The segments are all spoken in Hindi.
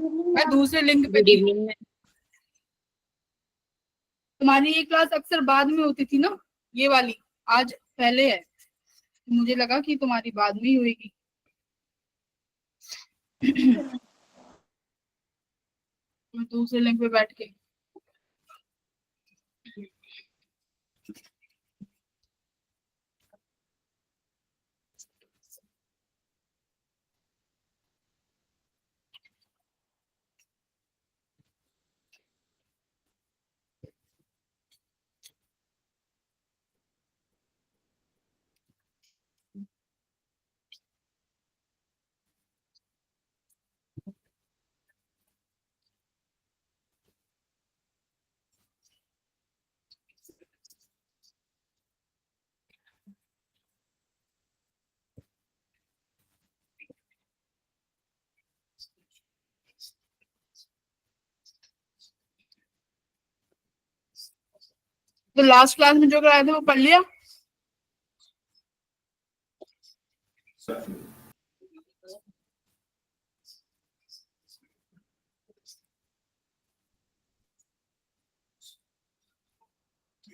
मैं दूसरे लिंक पे गुड थी। Evening ma'am. तुम्हारी ये क्लास अक्सर बाद में होती थी ना, ये वाली आज पहले है, मुझे लगा कि तुम्हारी बाद में ही होगी। मैं दूसरे लिंक पे बैठ के तो लास्ट क्लास में जो कराए थे वो पढ़ लिया।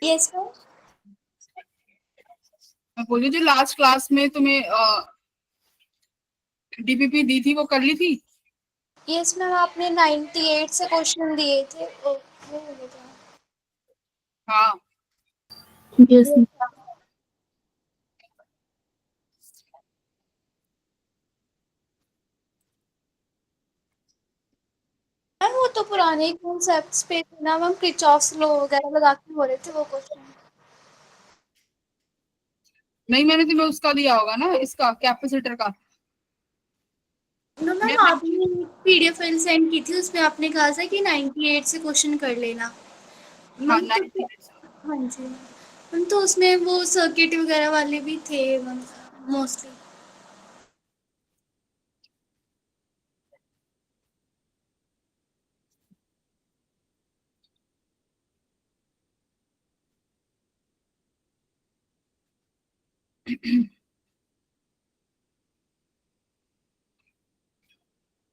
Yes ma'am. मैं बोली जो लास्ट क्लास में तुम्हें डीपीपी दी थी वो कर ली थी। यस मैम, आपने 98 से क्वेश्चन दिए थे। वो हो गया था। हाँ यस मैम वो तो पुराने कॉन्सेप्ट्स पे थे ना मैम, किरचॉफ्स लॉ वगैरह लगा के हो रहे थे वो क्वेश्चन। नहीं, मैंने तुम्हें उसका दिया होगा ना, इसका कैपेसिटर का। मैम आपने पीडीएफ फाइल सेंड की थी, उसमें आपने कहा था कि 98 से क्वेश्चन कर लेना हाँ मैम। तो 90। हाँ जी मैम, तो उसमें वो सर्किट वगैरह वाले भी थे मैम मोस्टली।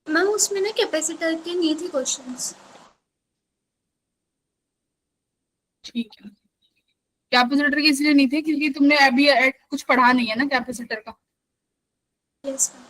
मैम उसमें ना कैपेसिटर के नहीं थे क्वेश्चंस। ठीक है, कैपेसिटर की इसलिए नहीं थे क्योंकि तुमने अभी कुछ पढ़ा नहीं है ना कैपेसिटर का। Yes ma'am.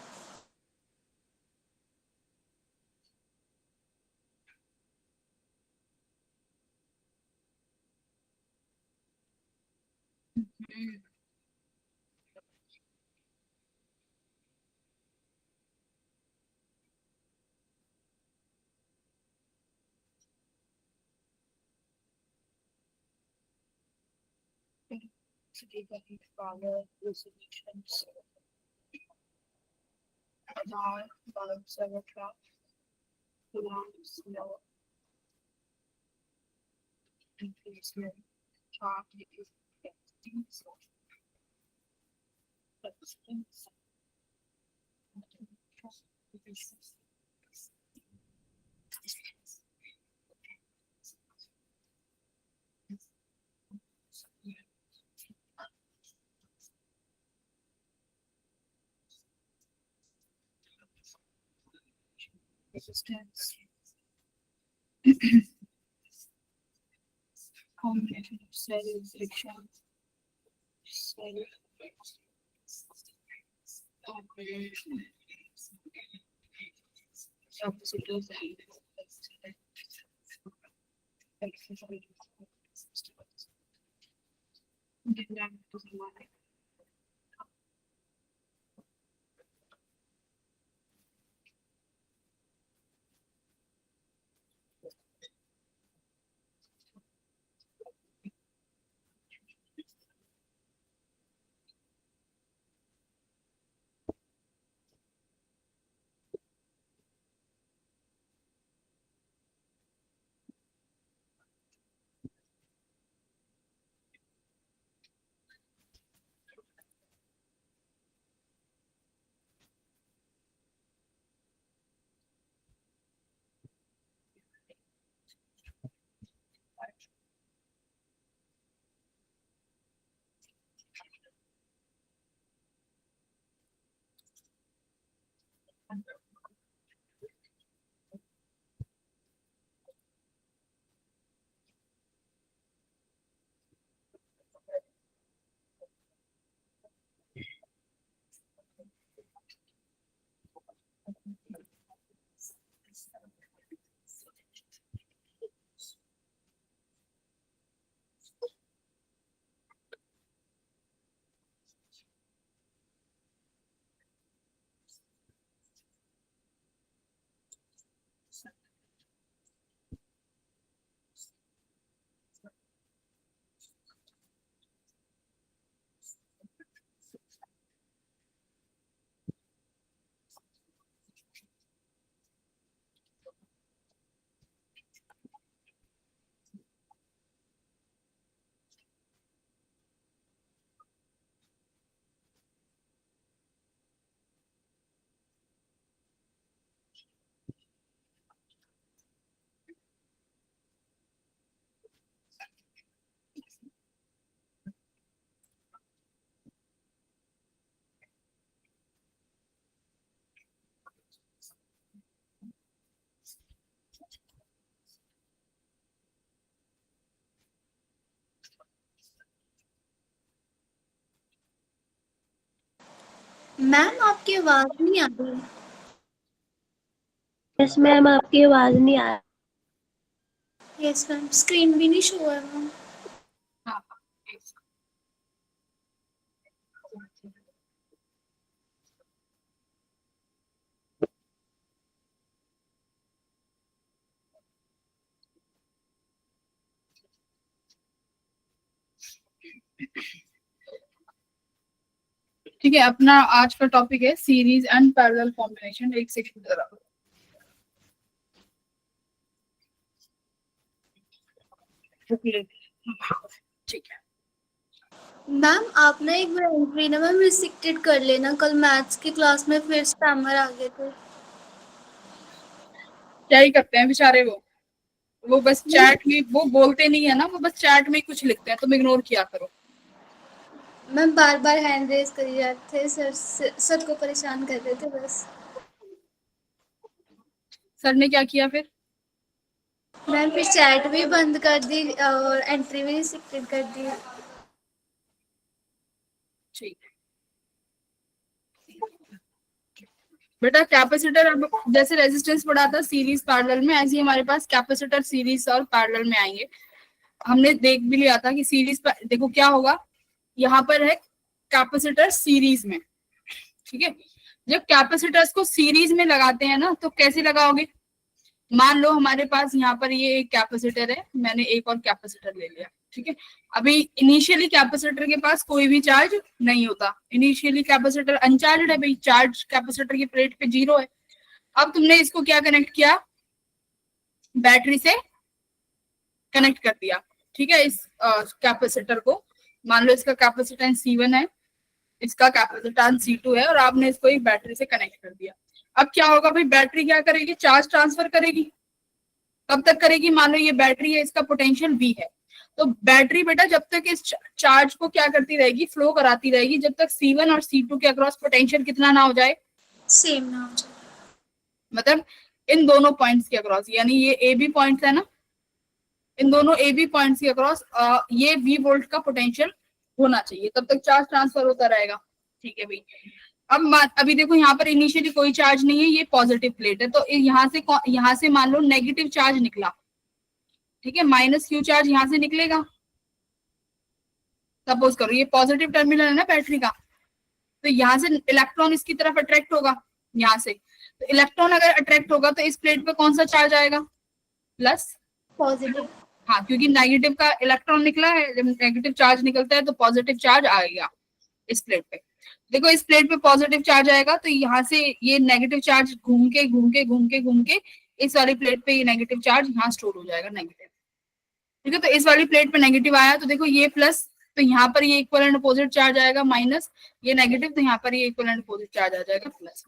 power resolutions, alarm, bulbs, etc. Alarms, no, increasement, charge, substance, resistance, combination of cell friction, cell capacitors and ma'am आपकी आवाज नहीं आ रही। यस मैम, आपकी आवाज नहीं आ रही। यस मैम, स्क्रीन भी नहीं शो है मैम। हाँ, ठीक है। अपना आज का टॉपिक है सीरीज एंड पैरेलल कॉम्बिनेशन। एक सेकंड जरा, ठीक है। मैम आप ना एक बार एंट्री ना मैम रिस्ट्रिक्टेड कर लेना, कल मैथ्स की क्लास में फिर स्पैमर आ गए थे। क्या ही करते हैं बेचारे वो बस चैट में वो बोलते नहीं है ना, वो बस चैट में कुछ लिखते हैं, तुम इग्नोर किया करो। मैम बार बार हैंड रेज करी जाते थे, सर को परेशान कर रहे थे बस। सर ने क्या किया फिर? मैम फिर चैट भी बंद कर दी और एंट्री भी रिस्ट्रिक्टेड कर दी। ठीक है बेटा, कैपेसिटर अब जैसे रेजिस्टेंस बढ़ा था सीरीज पैरेलल में, ऐसे ही हमारे पास कैपेसिटर सीरीज और पैरेलल में आएंगे। हमने देख भी लिया था कि सीरीज देखो क्या होगा, यहाँ पर है कैपेसिटर सीरीज में, ठीक है। जब कैपेसिटर्स को सीरीज में लगाते हैं ना, तो कैसे लगाओगे? मान लो हमारे पास यहाँ पर ये एक कैपेसिटर है, मैंने एक और कैपेसिटर ले लिया, ठीक है। अभी इनिशियली कैपेसिटर के पास कोई भी चार्ज नहीं होता, इनिशियली कैपेसिटर अनचार्ज है भाई, चार्ज कैपेसिटर की प्लेट पे 0 है। अब तुमने इसको क्या कनेक्ट किया? बैटरी से कनेक्ट कर दिया, ठीक है। इस कैपेसिटर को मान लो इसका कैपेसिटेंस C1 है, इसका कैपेसिटेंस C2 है, और आपने इसको एक बैटरी से कनेक्ट कर दिया। अब क्या होगा भाई, बैटरी क्या करेगी? चार्ज ट्रांसफर करेगी। कब तक करेगी? मान लो ये बैटरी है, इसका पोटेंशियल V है, तो बैटरी बेटा जब तक इस चार्ज को क्या करती रहेगी? फ्लो कराती रहेगी, जब तक C1 और C2 के अक्रॉस पोटेंशियल कितना ना हो जाए, सेम ना हो जाए। मतलब इन दोनों पॉइंट्स के अक्रॉस, यानी ये ए बी पॉइंट्स है ना, इन दोनों ए बी पॉइंट्स के अक्रॉस ये V वोल्ट का पोटेंशियल होना चाहिए, तब तक चार्ज ट्रांसफर होता रहेगा, ठीक है भाई। अब अभी देखो यहाँ पर इनिशियली कोई चार्ज नहीं है, ये पॉजिटिव प्लेट है, तो यहाँ से मान लो नेगेटिव चार्ज निकला, ठीक है, माइनस क्यू चार्ज यहाँ से निकलेगा। सपोज करो ये पॉजिटिव टर्मिनल है ना बैटरी का, तो यहाँ से इलेक्ट्रॉन इसकी तरफ अट्रैक्ट होगा, यहाँ से। तो इलेक्ट्रॉन अगर अट्रैक्ट होगा तो इस प्लेट पे कौन सा चार्ज आएगा? प्लस। पॉजिटिव। हाँ, क्योंकि नेगेटिव का इलेक्ट्रॉन निकला है, जब नेगेटिव चार्ज निकलता है तो पॉजिटिव चार्ज आएगा इस प्लेट पे। देखो इस प्लेट पे पॉजिटिव चार्ज आएगा, तो यहाँ से ये नेगेटिव चार्ज घूम के घूम के घूम के घूम के इस वाली प्लेट पे ये नेगेटिव चार्ज यहाँ स्टोर हो जाएगा, नेगेटिव, ठीक है। तो इस वाली प्लेट पे नेगेटिव आया, तो देखो ये प्लस, तो यहाँ पर ये इक्वल एंड अपोजिट चार्ज आएगा माइनस, ये नेगेटिव, तो यहाँ पर ये इक्वल एंड अपोजिट चार्ज आ जाएगा प्लस।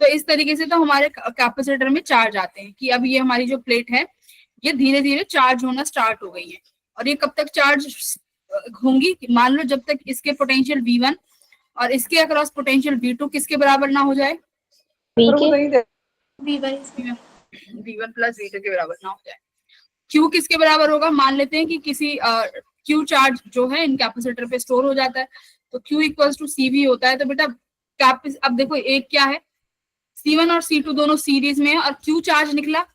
तो इस तरीके से तो हमारे कैपेसिटर में चार्ज आते हैं कि अब ये हमारी जो प्लेट है ये धीरे धीरे चार्ज होना स्टार्ट हो गई है। और ये कब तक चार्ज होंगी? मान लो जब तक इसके पोटेंशियल V1 और इसके अक्रॉस पोटेंशियल V2 किसके बराबर ना हो जाए? V1 प्लस V2 के बराबर ना हो जाए। Q किसके बराबर होगा? मान लेते हैं कि किसी Q चार्ज जो है इन कैपेसिटर पे स्टोर हो जाता है, तो Q इक्वल्स टू CV होता है। तो बेटा अब देखो एक क्या है, C1 और C2 दोनों सीरीज में है, और Q चार्ज निकला,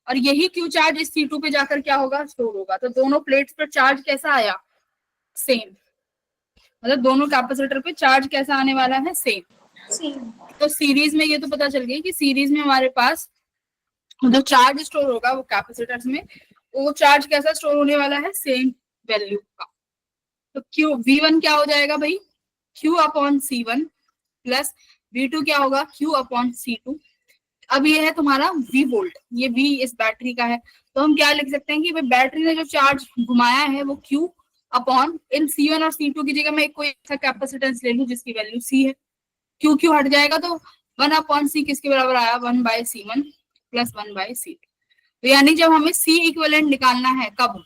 और यही Q चार्ज इस C2 पे जाकर क्या होगा? स्टोर होगा। तो दोनों प्लेट्स पर चार्ज कैसा आया? सेम, मतलब दोनों कैपेसिटर पे चार्ज कैसा आने वाला है? सेम। तो सीरीज में ये तो पता चल गई कि सीरीज में हमारे पास जो चार्ज स्टोर होगा वो कैपेसिटर्स में, वो चार्ज कैसा स्टोर होने वाला है, सेम वैल्यू का। तो Q V1 क्या हो जाएगा भाई, Q upon C1 plus V2 क्या होगा, Q अपॉन C2। अब ये है तुम्हारा V वोल्ट, ये V इस बैटरी का है, तो हम क्या लिख सकते हैं कि भाई बैटरी ने जो चार्ज घुमाया है वो Q अपॉन इन C1 और C2 की जगह मैं कोई ऐसा कैपेसिटेंस ले लूं जिसकी वैल्यू C है, Q हट जाएगा तो 1 अपॉन C किसके बराबर आया, 1/C1 प्लस 1/C2। तो यानी जब हमें C इक्विवेलेंट निकालना है, कब,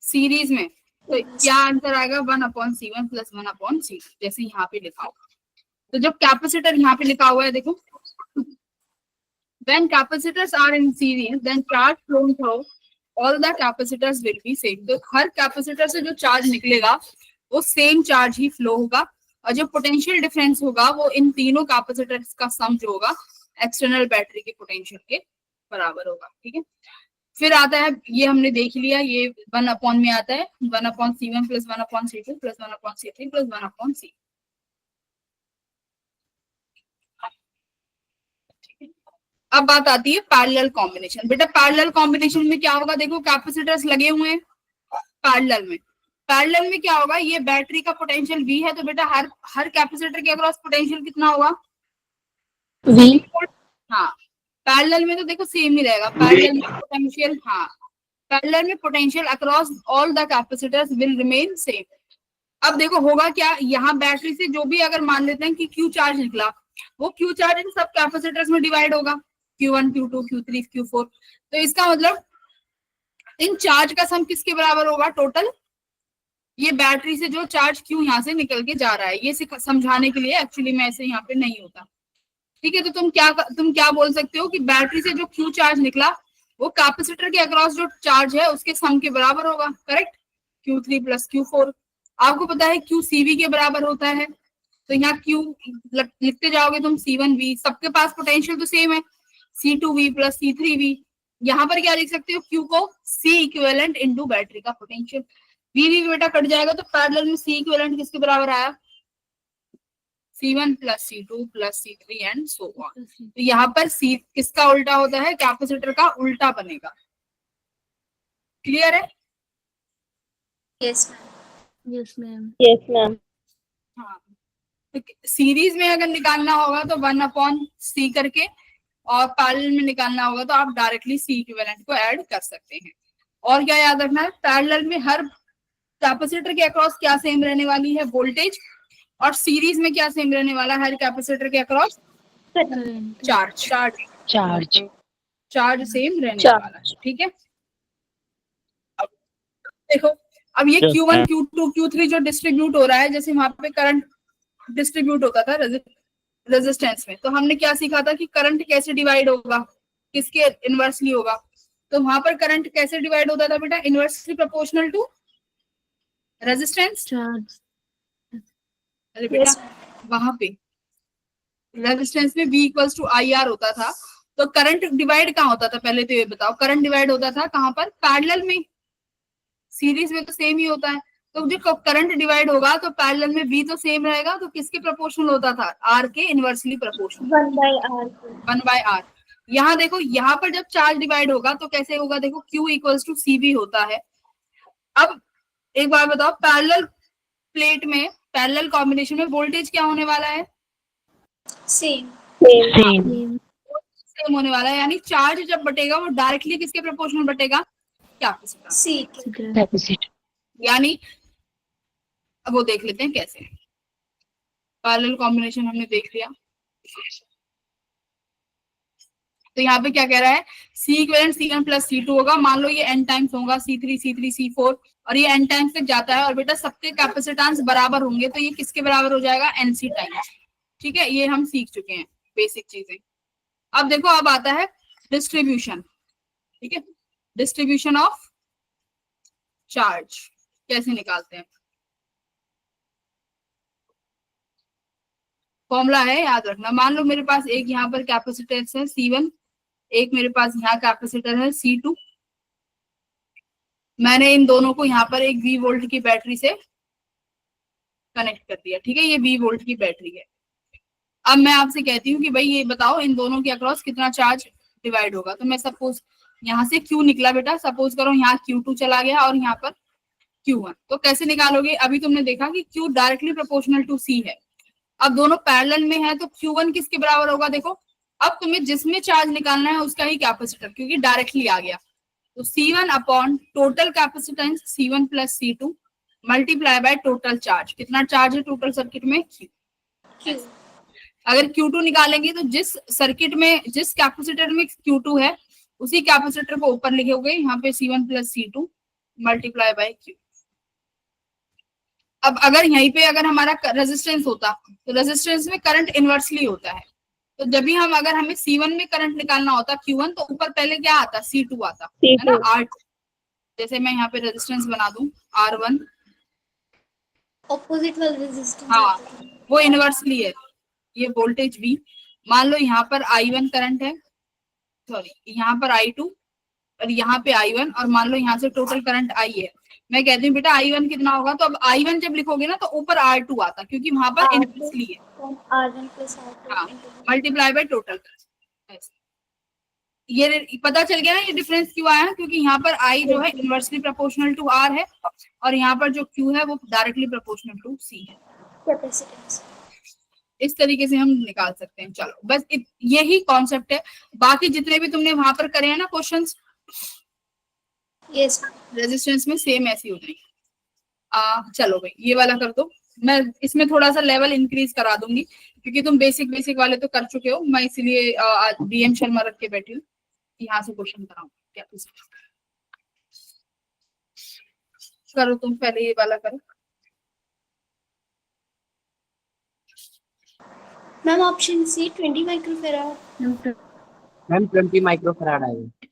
सीरीज में, तो क्या आंसर आएगा, 1/C1 प्लस 1/C2, जैसे यहाँ पे लिखा हुआ। तो जब कैपेसिटर यहाँ पे लिखा हुआ है देखो, when capacitors are in series then charge flow through all the capacitors will be same। तो हर कैपेसिटर से जो चार्ज निकलेगा वो सेम चार्ज ही फ्लो होगा, और जो पोटेंशियल डिफरेंस होगा वो इन तीनों कैपेसिटर्स का सम जो होगा एक्सटर्नल बैटरी के पोटेंशियल के बराबर होगा। ठीक है, फिर आता है, ये हमने देख लिया, ये 1 अपॉन में आता है, 1/C1 plus 1/C2 plus 1/C3 plus 1/C। अब बात आती है पैरेलल कॉम्बिनेशन। बेटा पैरेलल कॉम्बिनेशन में क्या होगा, देखो कैपेसिटर्स लगे हुए हैं पैरेलल में क्या होगा, ये बैटरी का पोटेंशियल V है, तो बेटा हर कैपेसिटर के अक्रॉस पोटेंशियल कितना होगा, V। हाँ, पैरेलल में तो देखो सेम ही रहेगा, पैरेलल में पोटेंशियल, हाँ, पैरेलल में potential across all the capacitors will remain same. अब देखो होगा क्या, यहाँ बैटरी से जो भी अगर मान लेते हैं कि Q चार्ज निकला, वो Q चार्ज इन सब कैपेसिटर्स में डिवाइड होगा, Q1 Q2 Q3 Q4। तो इसका मतलब इन चार्ज का सम किसके बराबर होगा टोटल, ये बैटरी से जो चार्ज Q यहाँ से निकल के जा रहा है, ये समझाने के लिए, एक्चुअली में ऐसे यहाँ पे नहीं होता। ठीक है, तो तुम क्या बोल सकते हो कि बैटरी से जो Q चार्ज निकला वो कैपेसिटर के अक्रॉस जो चार्ज है उसके सम के बराबर होगा, करेक्ट, Q3 प्लस Q4। आपको पता है Q CV के बराबर होता है, तो यहाँ Q लिखते जाओगे तुम C1V, सबके पास पोटेंशियल तो सेम है, C2V प्लस C3V। यहाँ पर क्या लिख सकते हो, Q को C इक्विवेलेंट इनटू बैटरी का पोटेंशियल, V बेटा कट जाएगा, तो पैरेलल में C इक्विवेलेंट किसके बराबर आया, C1 plus C2 plus C3 and so on. तो यहाँ पर C किसका उल्टा होता है, कैपेसिटर का उल्टा बनेगा। क्लियर है, यस यस मैम। हाँ, तो सीरीज में अगर निकालना होगा तो 1/C करके, और पैरेलल में निकालना होगा तो आप डायरेक्टली C इक्विवेलेंट को ऐड कर सकते हैं। और क्या याद रखना है, पैरेलल में हर कैपेसिटर के अक्रॉस क्या सेम रहने वाली है, वोल्टेज, और सीरीज में क्या सेम रहने वाला है हर कैपेसिटर के अक्रॉस, चार्ज सेम रहने वाला है। ठीक है, अब देखो, अब ये Q1 Q2 Q3 जो डिस्ट्रीब्यूट हो रहा है, जैसे वहां पे करंट डिस्ट्रीब्यूट होता था रेजिस्टेंस में, तो हमने क्या सीखा था कि करंट कैसे डिवाइड होगा, किसके इनवर्सली होगा। तो वहां पर करंट कैसे डिवाइड होता था बेटा, इनवर्सली प्रोपोर्शनल टू रेजिस्टेंस। अरे बेटा वहां पे रेजिस्टेंस में V इक्वल्स टू IR होता था, तो करंट डिवाइड कहाँ होता था, पहले तो ये बताओ, करंट डिवाइड होता था कहाँ पर, पैरेलल में, सीरीज में तो सेम ही होता है। तो जो करंट डिवाइड होगा तो पैरेलल में V तो सेम रहेगा, तो किसके प्रोपोर्शनल होता था, R के इनवर्सली प्रोपोर्शनल, 1/R। यहाँ देखो, यहाँ पर जब चार्ज डिवाइड होगा तो कैसे होगा, देखो Q इक्वल्स टू CV होता है। अब एक बार बताओ, पैरेलल प्लेट में, पैरेलल कॉम्बिनेशन में वोल्टेज क्या होने वाला है, सेम होने वाला है, यानी चार्ज जब बटेगा वो डायरेक्टली किसके प्रोपोर्शनल बटेगा, कैपेसिटर। यानी अब वो देख लेते हैं कैसे, पैरेलल कॉम्बिनेशन हमने देख लिया। तो यहाँ पे क्या कह रहा है, C equivalent C1 plus C2 होगा, मान लो ये n टाइम्स होगा, C3 C4, और ये n टाइम्स तक जाता है, और बेटा सबके कैपेसिटेंस बराबर होंगे, तो ये किसके बराबर हो जाएगा, NC टाइम्स। ठीक है, ये हम सीख चुके हैं बेसिक चीजें। अब देखो, अब आता है डिस्ट्रीब्यूशन। ठीक है, डिस्ट्रीब्यूशन ऑफ चार्ज कैसे निकालते हैं, फॉर्मूला है, याद रखना। मान लो मेरे पास एक यहाँ पर कैपेसिटेंस है C1, एक मेरे पास यहाँ कैपेसिटर है C2, मैंने इन दोनों को यहाँ पर एक V वोल्ट की बैटरी से कनेक्ट कर दिया। ठीक है, ये V वोल्ट की बैटरी है। अब मैं आपसे कहती हूँ कि भाई ये बताओ इन दोनों के अक्रॉस कितना चार्ज डिवाइड होगा। तो मैं सपोज यहाँ से Q निकला बेटा, सपोज करो यहाँ Q2 चला गया और यहाँ पर Q1, तो कैसे निकालोगे? अभी तुमने देखा कि Q directly proportional to C है। अब दोनों पैरेलल में है तो Q1 किसके बराबर होगा? देखो अब तुम्हें जिसमें चार्ज निकालना है उसका ही कैपेसिटर, क्योंकि डायरेक्टली आ गया। तो C1 upon total capacitance C1 plus C2 multiply by total charge. कितना चार्ज है टोटल सर्किट में? Q। अगर Q2 निकालेंगे तो जिस सर्किट में जिस कैपेसिटर में Q2 है उसी कैपेसिटर को ऊपर लिखोगे यहाँ पे C1 plus C2 multiply by Q। अब अगर यहीं पे अगर हमारा रेजिस्टेंस होता तो रेजिस्टेंस में करंट इनवर्सली होता है। तो जब भी अगर हमें C1 में करंट निकालना होता Q1, तो ऊपर पहले क्या आता? C2 आता है ना, R2। जैसे मैं यहाँ पे रेजिस्टेंस बना दूं R1, ऑपोजिट वाला रेजिस्टेंस। हाँ वो इनवर्सली है। ये वोल्टेज V, मान लो यहाँ पर I1 करंट है, सॉरी यहाँ पर I2 और यहाँ पे I1, और मान लो यहाँ से टोटल करंट I है। मैं कहती हूँ बेटा I1 कितना होगा, तो अब I1 जब लिखोगे ना तो ऊपर R2 आता, क्योंकि वहां पर इनवर्सली है। R1 प्लस R2 हाँ, मल्टीप्लाई बाय टोटल। ये पता चल गया ना ये डिफरेंस क्यों आया? क्योंकि यहाँ पर I जो है इनवर्सली प्रोपोर्शनल टू R है और यहाँ पर जो Q है वो डायरेक्टली प्रोपोर्शनल टू C है। कैपेसिटेंस इस तरीके से हम निकाल सकते हैं। चलो बस यही कॉन्सेप्ट है। बाकी जितने भी तुमने वहां पर करे हैं ना क्वेश्चंस, यस रेजिस्टेंस में सेम ऐसी हो जाएगी। चलो भाई ये वाला कर दो। मैं इसमें थोड़ा सा लेवल इंक्रीज करा दूंगी, क्योंकि तुम बेसिक बेसिक वाले तो कर चुके हो। मैं इसलिए DM शर्मा रख के बैठी हूँ, यहाँ से क्वेश्चन कराऊंगी। क्या करो तुम पहले ये वाला करो। Ma'am option C 20 microfarad. Ma'am 20 microfarad आएगा।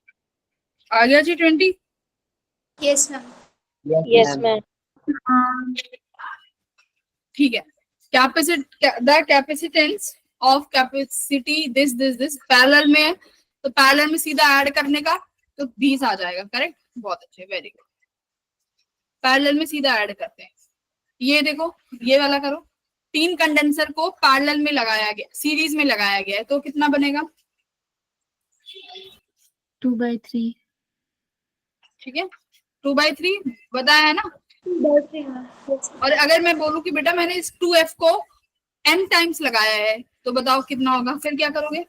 आ गया जी 20। Yes ma'am. Yes ma'am. ठीक है। The capacitance of capacity this parallel में है, तो पैरेलल में सीधा ऐड करने का तो 20 आ जाएगा। करेक्ट, बहुत अच्छे, वेरी गुड। पैरेलल में सीधा ऐड करते हैं। ये देखो ये वाला करो। 3 कंडेंसर को पैरेलल में लगाया गया, सीरीज में लगाया गया है, तो कितना बनेगा? 2/3। ठीक है, 2/3 बताया है ना। और अगर मैं बोलूं कि बेटा मैंने इस 2F को n टाइम्स लगाया है, तो बताओ कितना होगा? फिर क्या करोगे?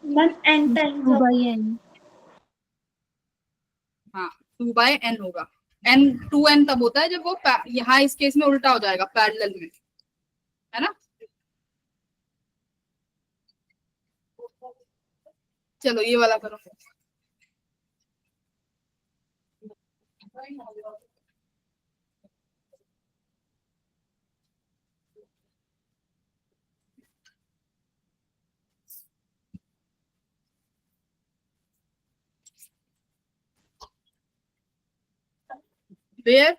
Ma'am n times 2/n। हाँ 2/n होगा। n 2n तब होता है जब वो यहाँ इस केस में उल्टा हो जाएगा, पैरेलल में, है ना। चलो ये वाला करो। Where?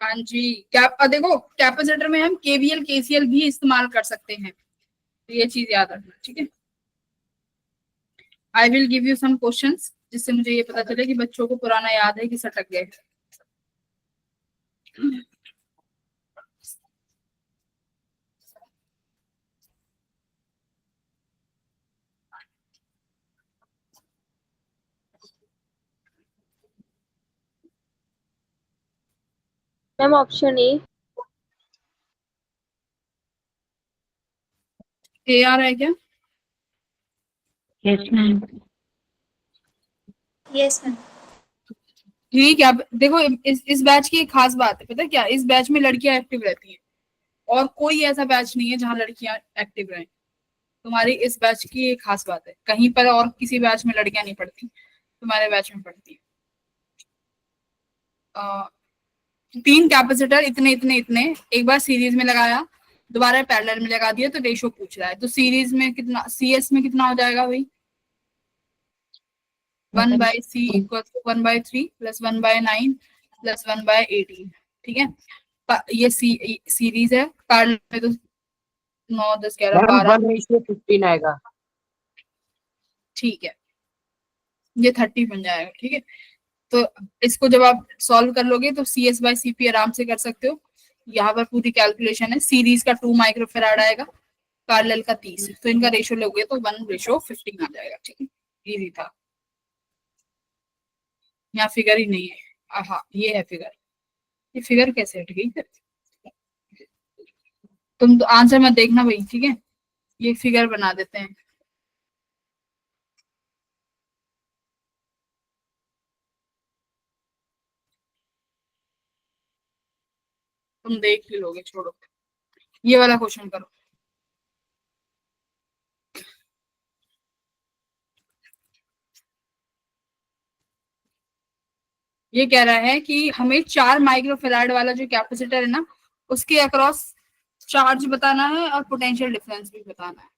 हाँ जी, देखो कैपेसिटर में हम KVL KCL भी इस्तेमाल कर सकते हैं, तो ये चीज याद रखना। ठीक है, I will give you some questions जिससे मुझे ये पता चले कि बच्चों को पुराना याद है कि सटक गए। Ma'am option A. आ रहा है क्या? Yes ma'am. Yes ma'am. ठीक है, अब देखो इस बैच की एक खास बात है, पता है क्या? इस बैच में लड़कियां एक्टिव रहती हैं, और कोई ऐसा बैच नहीं है जहाँ लड़कियां एक्टिव रहें। तुम्हारी इस बैच की एक खास बात है, कहीं पर और किसी बैच में लड़कियां नहीं पढ़ती, तुम्हारे बैच में पढ़ती है। 3 कैपेसिटर इतने इतने इतने एक बार सीरीज में लगाया, दोबारा पैरेलल में लगा दिया, तो रेशो पूछ रहा है। तो सीरीज में कितना, CS में कितना हो जाएगा भाई? 1/C = 1/3 + 1/9 + 1/18। ठीक है, ये सीरीज है। पैरेलल में तो 9 10 11 12। 1:15 आएगा। ठीक है, ये 30 बन जाएगा, ठीक है। तो इसको जब आप सॉल्व कर लोगे तो CS बाय CP आराम से कर सकते हो। यहाँ पर पूरी कैलकुलेशन है। सीरीज का 2 माइक्रोफेराड आएगा, पैरेलल का 30, तो इनका रेशो लोगे तो 1:15 आ जाएगा, ठीक है। इजी था, यहाँ फिगर ही नहीं है। हाँ ये है फिगर, ये फिगर कैसे हट गई फिर? तुम तो आंसर मत देखना भाई, ठीक है, ये फिगर बना देते हैं। तुम देख ही लोगे, छोड़ो। ये वाला क्वेश्चन करो। ये कह रहा है कि हमें 4 माइक्रोफेराड वाला जो कैपेसिटर है ना, उसके अक्रॉस चार्ज बताना है और पोटेंशियल डिफरेंस भी बताना है।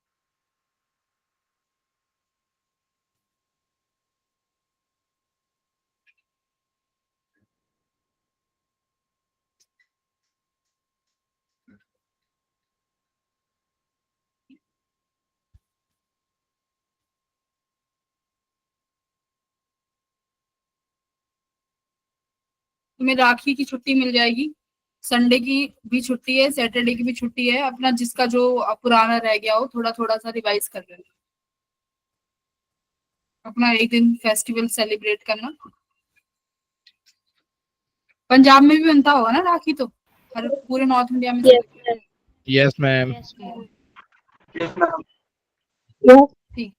तुम्हें राखी की छुट्टी मिल जाएगी, संडे की भी छुट्टी है, सैटरडे की भी छुट्टी है। अपना जिसका जो पुराना रह गया हो थोड़ा थोड़ा सा रिवाइज कर लेना, अपना एक दिन फेस्टिवल सेलिब्रेट करना। पंजाब में भी बनता होगा ना राखी, तो हर पूरे नॉर्थ इंडिया में Yes, celebrate- ma'am. Yes, ma'am. Yes, ma'am. ठीक।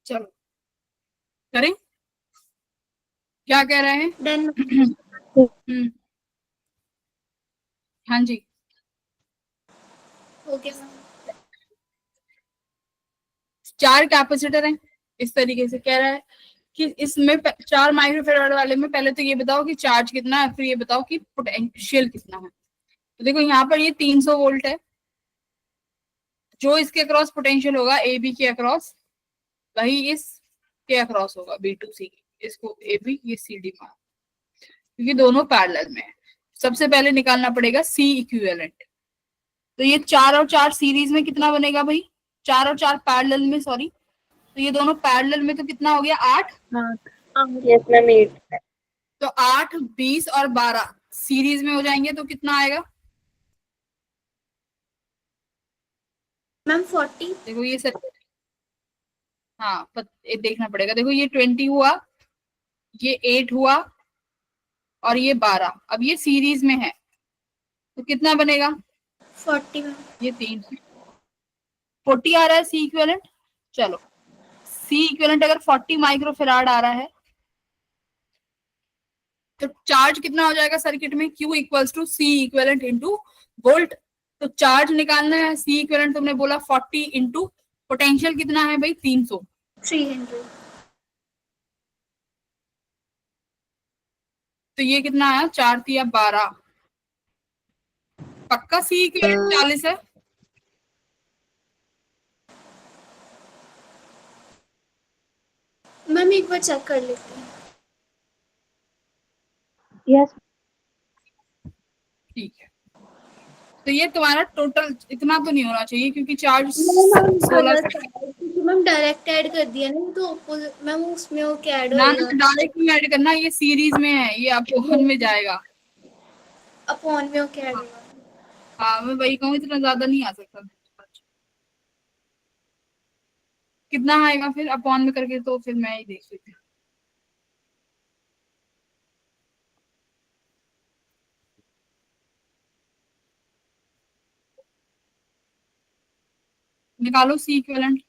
चलो करें, क्या कह रहे हैं? डन। हम्म, हाँ जी। Okay ma'am. 4 कैपेसिटर हैं, इस तरीके से कह रहा है कि इसमें 4 माइक्रोफेराड वाले में पहले तो ये बताओ कि चार्ज कितना है, फिर ये बताओ कि पोटेंशियल कितना है। तो देखो यहाँ पर ये 300 वोल्ट है, जो इसके अक्रॉस पोटेंशियल होगा AB के अक्रॉस, वही इस के अक्रॉस होगा B2C, इसको AB ये CD मान, क्योंकि दोनों पैरेलल में है। सबसे पहले निकालना पड़ेगा C इक्विवेलेंट। तो ये 4 और 4 सीरीज में कितना बनेगा भाई? 4 और 4 पैरेलल में, सॉरी, तो ये दोनों पैरेलल में तो कितना हो गया? 8। Yes, ma'am. 8. तो 8, 20 और 12 सीरीज में हो जाएंगे तो कितना आएगा? मैम 40। देखो ये सर, हाँ ये देखना पड़ेगा। देखो ये 20 हुआ, ये 8 हुआ और ये 12। अब ये सीरीज में है तो कितना बनेगा? 40 मैम। ये 3 40 आ रहा है C इक्विवेलेंट। चलो C इक्विवेलेंट अगर 40 माइक्रोफेराड आ रहा है तो चार्ज कितना हो जाएगा सर्किट में? Q equals to C equivalent into volt. तो चार्ज निकालना है, C इक्विवेलेंट तुमने बोला 40 इंटू पोटेंशियल कितना है भाई? 300। 300। तो ये कितना आया? 4 या 12। पक्का C इक्विवेलेंट 40 है? मैम एक बार चेक कर लेती हूँ। Yes. ठीक है, तो ये तुम्हारा टोटल इतना तो नहीं होना चाहिए क्योंकि चार्ज 16 क्योंकि मैम डायरेक्ट ऐड कर दिया ना, तो मैम उसमें वो क्या ऐड ना होएगा? डायरेक्ट में ऐड करना, ये सीरीज में है, ये अपोहन में जाएगा। अपॉन में वो क्या ऐड होगा? हाँ मैं वही कहूँ, इतना ज्यादा नहीं आ सकता। कितना आएगा फिर अपॉन में करके? तो फिर मैं ही देख लेती हूँ। निकालो C इक्विवेलेंट।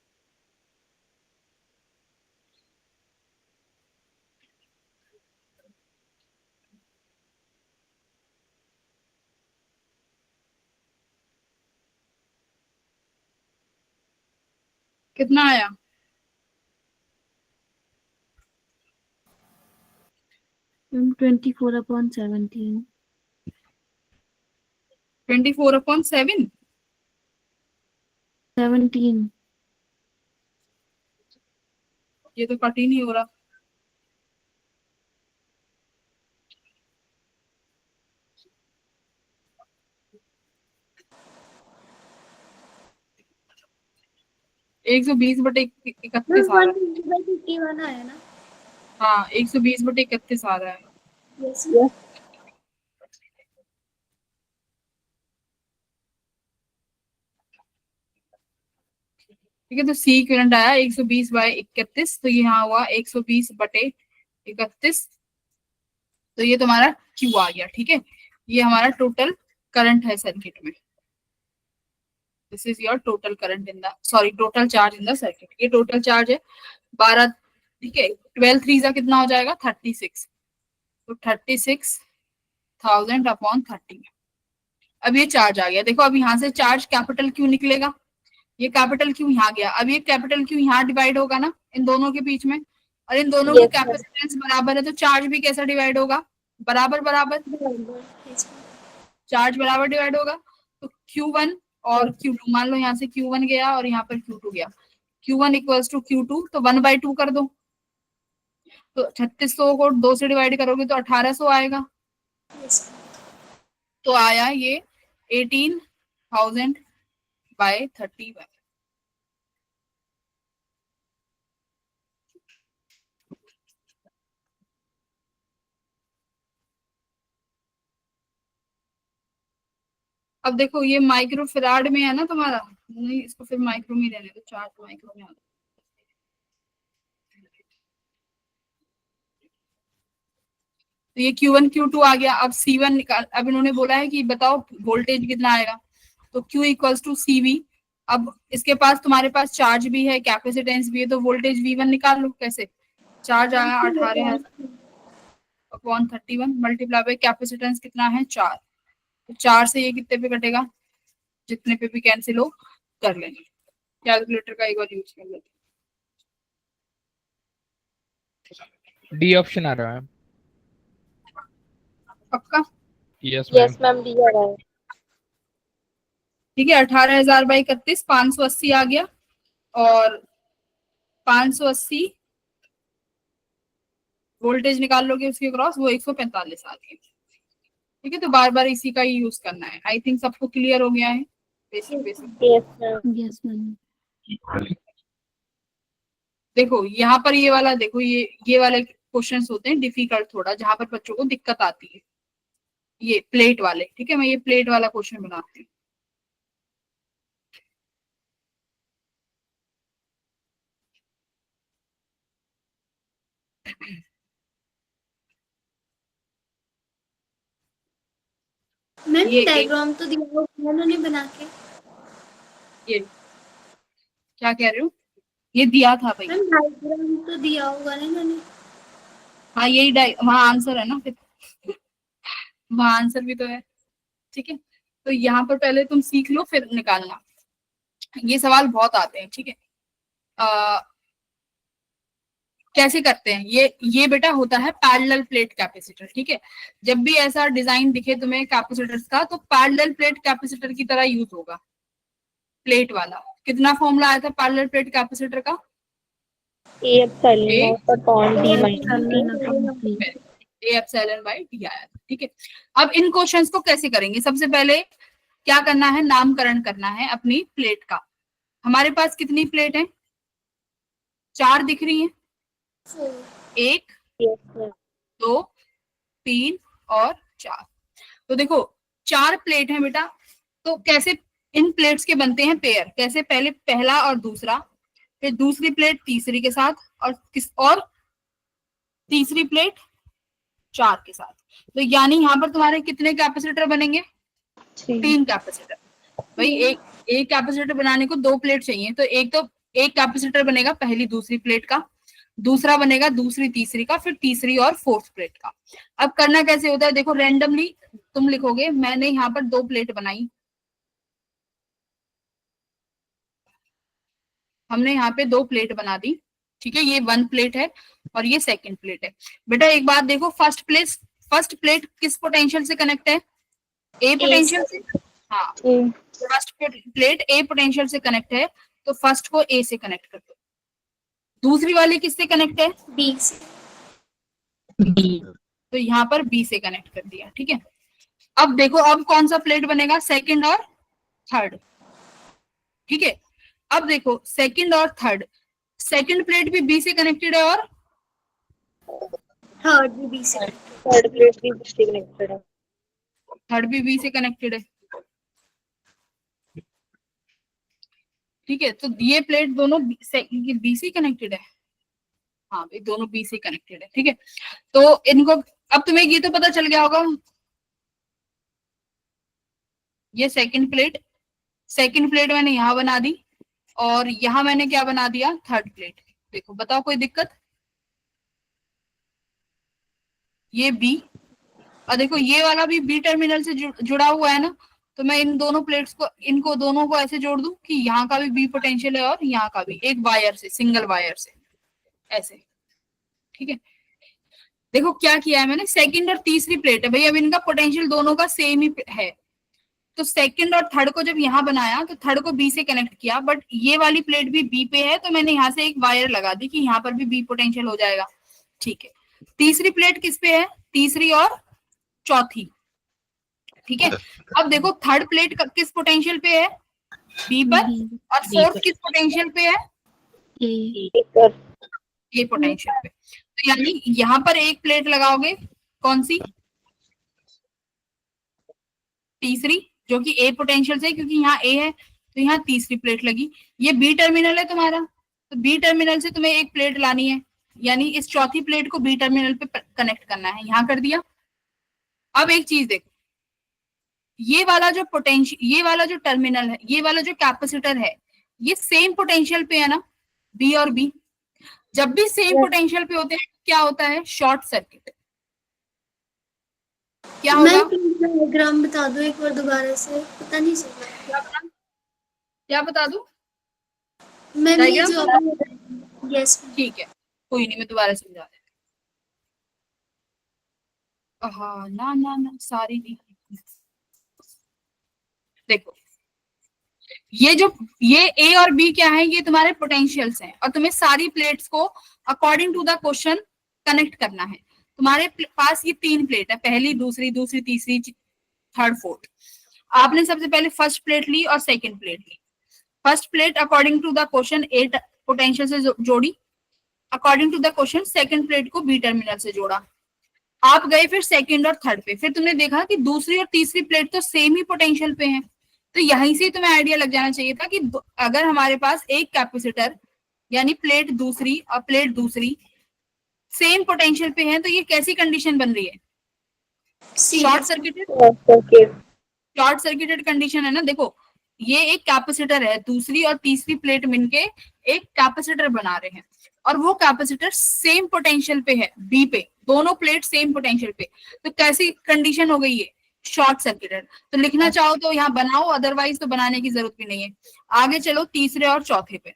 कितना आया? Ma'am, 24/17. 24/7। 17. ये तो कट ही नहीं हो रहा। एक सौ बीस बटे इकतीस आ रहा है। 120/51 आया ना? हाँ 120/31 आ रहा है। यस। ठीक है, तो सी इक्विवेलेंट आया 120/31, तो ये यहाँ हुआ 120/31, तो ये तुम्हारा क्यू आ गया। ठीक है, ये हमारा टोटल करंट है सर्किट में। This is your total current in the, sorry total charge in the circuit. ये टोटल चार्ज है 12। ठीक है, 12 3 का कितना हो जाएगा 36, तो 36,000/30। अब ये चार्ज आ गया। देखो अब यहाँ से चार्ज कैपिटल क्यू निकलेगा, ये कैपिटल क्यू यहाँ गया। अब ये कैपिटल क्यू यहाँ डिवाइड होगा ना इन दोनों के बीच में, और इन दोनों की कैपेसिटेंस बराबर है, तो चार्ज भी कैसा डिवाइड होगा, बराबर बराबर। चार्ज बराबर डिवाइड होगा, तो Q1 और Q2, मान लो यहाँ से Q1 गया और यहाँ पर Q2 गया, Q1 इक्वल्स टू Q2, तो 1/2 कर दो। तो 3600 को 2 से डिवाइड करोगे तो 1800 आएगा। तो आया ये 18,000/31। अब देखो ये माइक्रो फैराड में है ना तुम्हारा, नहीं इसको फिर माइक्रो में रहने दो, चार्ज माइक्रो में आ गया। तो ये Q1 Q2 आ गया। अब C1 निकाल, अब इन्होंने बोला है कि बताओ वोल्टेज कितना आएगा, तो Q इक्वल्स टू CV। अब इसके पास, तुम्हारे पास चार्ज भी है, कैपेसिटेंस भी है, तो वोल्टेज V1 निकाल लो। कैसे, चार्ज आया 18,000/31 मल्टीप्लाई बाय कैपेसिटेंस कितना है 4, तो 4 से ये कितने पे कटेगा, जितने पे भी कैंसिल हो कर लेंगे। कैलकुलेटर का एक बार यूज कर लेते डी ऑप्शन आ रहा है। पक्का। Yes ma'am. मैम डी आ रहा है। ठीक है, 18,000/31 580 आ गया, और 580 वोल्टेज निकाल लोगे उसके क्रॉस, वो 145 आ गई। ठीक है, तो बार बार इसी का ही यूज करना है। आई थिंक सबको क्लियर हो गया है बेसिक बेसिक। Yes ma'am. देखो यहाँ पर ये वाला, देखो ये वाले क्वेश्चंस होते हैं डिफिकल्ट थोड़ा, जहां पर बच्चों को दिक्कत आती है, ये प्लेट वाले। ठीक है, मैं ये प्लेट वाला क्वेश्चन बनाती हूँ। मैम ये एक, डायग्राम तो दिया होगा उन्होंने बना के। ये क्या कह रहे हो, ये दिया था भाई। मैम डायग्राम तो दिया होगा ना इन्होंने। हाँ यही वहाँ आंसर है ना, फिर वहाँ आंसर भी तो है। ठीक है, तो यहाँ पर पहले तुम सीख लो फिर निकालना। ये सवाल बहुत आते हैं। ठीक है, कैसे करते हैं ये बेटा होता है पैरेलल प्लेट कैपेसिटर। ठीक है, जब भी ऐसा डिजाइन दिखे तुम्हें कैपेसिटर्स का, तो पैरेलल प्लेट कैपेसिटर की तरह यूज होगा। प्लेट वाला कितना फॉर्मूला आया था पैरेलल प्लेट कैपेसिटर का, A epsilon not upon D minus A epsilon bye D आया था। ठीक है, अब इन क्वेश्चंस को कैसे करेंगे, सबसे पहले क्या करना है, नामकरण करना है अपनी प्लेट का। हमारे पास कितनी प्लेट है, 4 दिख रही है, 1 2 3 और 4। तो देखो 4 प्लेट है बेटा, तो कैसे इन प्लेट्स के बनते हैं पेयर, कैसे, पहले पहला और दूसरा, फिर दूसरी प्लेट तीसरी के साथ, और तीसरी प्लेट 4 के साथ। तो यानी यहाँ पर तुम्हारे कितने कैपेसिटर बनेंगे, 3 कैपेसिटर। भाई एक कैपेसिटर बनाने को 2 प्लेट चाहिए, तो एक कैपेसिटर बनेगा पहली दूसरी प्लेट का, दूसरा बनेगा दूसरी तीसरी का, फिर तीसरी और फोर्थ प्लेट का। अब करना कैसे होता है, देखो रैंडमली तुम लिखोगे, मैंने यहाँ पर 2 प्लेट बनाई, हमने यहाँ पे 2 प्लेट बना दी। ठीक है, ये 1 प्लेट है और ये सेकंड प्लेट है। बेटा एक बात देखो, फर्स्ट प्लेट किस पोटेंशियल से कनेक्ट है, ए पोटेंशियल से। हाँ, फर्स्ट प्लेट ए पोटेंशियल से कनेक्ट है, तो फर्स्ट को ए से कनेक्ट कर दो। दूसरी वाली किससे कनेक्ट है? बी से। तो यहाँ पर बी से कनेक्ट कर दिया, ठीक है। अब देखो अब कौन सा प्लेट बनेगा, सेकंड और थर्ड, ठीक है। अब देखो सेकंड और थर्ड, सेकंड प्लेट भी बी से कनेक्टेड है और थर्ड भी बी से। थर्ड प्लेट भी इससे कनेक्टेड है। थर्ड भी बी से कनेक्टेड है, ठीक है। तो ये प्लेट दोनों बी से कनेक्टेड है, हाँ ये दोनों बी से कनेक्टेड है, ठीक है। तो इनको अब तुम्हें ये तो पता चल गया होगा, ये सेकंड प्लेट मैंने यहाँ बना दी और यहाँ मैंने क्या बना दिया, थर्ड प्लेट। देखो बताओ कोई दिक्कत? ये बी और देखो ये वाला भी बी टर्मिनल से जुड़ा हुआ है ना, तो मैं इन दोनों प्लेट्स को, इनको दोनों को ऐसे जोड़ दूं कि यहाँ का भी बी पोटेंशियल है और यहाँ का भी, एक वायर से, सिंगल वायर से ऐसे, ठीक है। देखो क्या किया है मैंने, सेकंड और तीसरी प्लेट है भाई, अब इनका पोटेंशियल दोनों का सेम ही है। तो सेकंड और थर्ड को जब यहाँ बनाया तो थर्ड को बी से कनेक्ट किया, बट ये वाली प्लेट भी बी पे है, तो मैंने यहाँ से एक वायर लगा दी कि यहाँ पर भी बी पोटेंशियल हो जाएगा, ठीक है। तीसरी प्लेट किस पे है, तीसरी और चौथी, ठीक है। अब देखो थर्ड प्लेट किस पोटेंशियल पे है, बी पर, और फोर्थ किस पोटेंशियल पे है, ए पोटेंशियल पे। तो यानी यहाँ पर एक प्लेट लगाओगे, कौन सी, तीसरी, जो कि ए पोटेंशियल से, क्योंकि यहाँ ए है तो यहाँ तीसरी प्लेट लगी। ये बी टर्मिनल है तुम्हारा, तो बी टर्मिनल से तुम्हें एक प्लेट लानी है, यानी इस चौथी प्लेट को बी टर्मिनल पे कनेक्ट करना है, यहाँ कर दिया। अब एक चीज देखो, ये वाला जो पोटेंशियल, ये वाला जो टर्मिनल है, ये वाला जो कैपेसिटर है, ये सेम पोटेंशियल पे है ना, बी और बी। जब भी सेम पोटेंशियल पे होते हैं क्या होता है, शॉर्ट सर्किट। क्या होगा, डायग्राम बता दो एक बार दोबारा से, पता नहीं चला। क्या बता दूं, मैम ये डायग्राम जो, यस ठीक है, कोई नहीं, मैं दोबारा समझा देती हूँ। हाँ ना ना ना, सारी नहीं। देखो ये ए और बी क्या है, ये तुम्हारे पोटेंशियल्स हैं, और तुम्हें सारी प्लेट्स को according to the question connect करना है। तुम्हारे पास ये तीन प्लेट है, पहली, दूसरी, तीसरी, थर्ड, फोर्थ। आपने सबसे पहले फर्स्ट प्लेट ली और सेकंड प्लेट ली। First plate according to the question A potential से जोड़ी, according to the question second plate को बी टर्मिनल से जोड़ा। आप गए फिर सेकंड और थर्ड पे, फिर तुमने देखा कि दूसरी और तीसरी प्लेट तो सेम ही पोटेंशियल पे है, तो यहीं से तुम्हें आइडिया लग जाना चाहिए था कि अगर हमारे पास एक कैपेसिटर यानी प्लेट दूसरी और प्लेट दूसरी सेम पोटेंशियल पे है, तो ये कैसी कंडीशन बन रही है, शॉर्ट सर्किटेड कंडीशन है ना। देखो ये एक कैपेसिटर है, दूसरी और तीसरी प्लेट मिलके एक कैपेसिटर बना रहे हैं, और वो कैपेसिटर सेम पोटेंशियल पे है, बी पे, दोनों प्लेट सेम पोटेंशियल पे, तो कैसी कंडीशन हो गई है, शॉर्ट सर्किटेड। तो लिखना चाहो तो यहाँ बनाओ, अदरवाइज तो बनाने की जरूरत भी नहीं है। आगे चलो तीसरे और चौथे पे।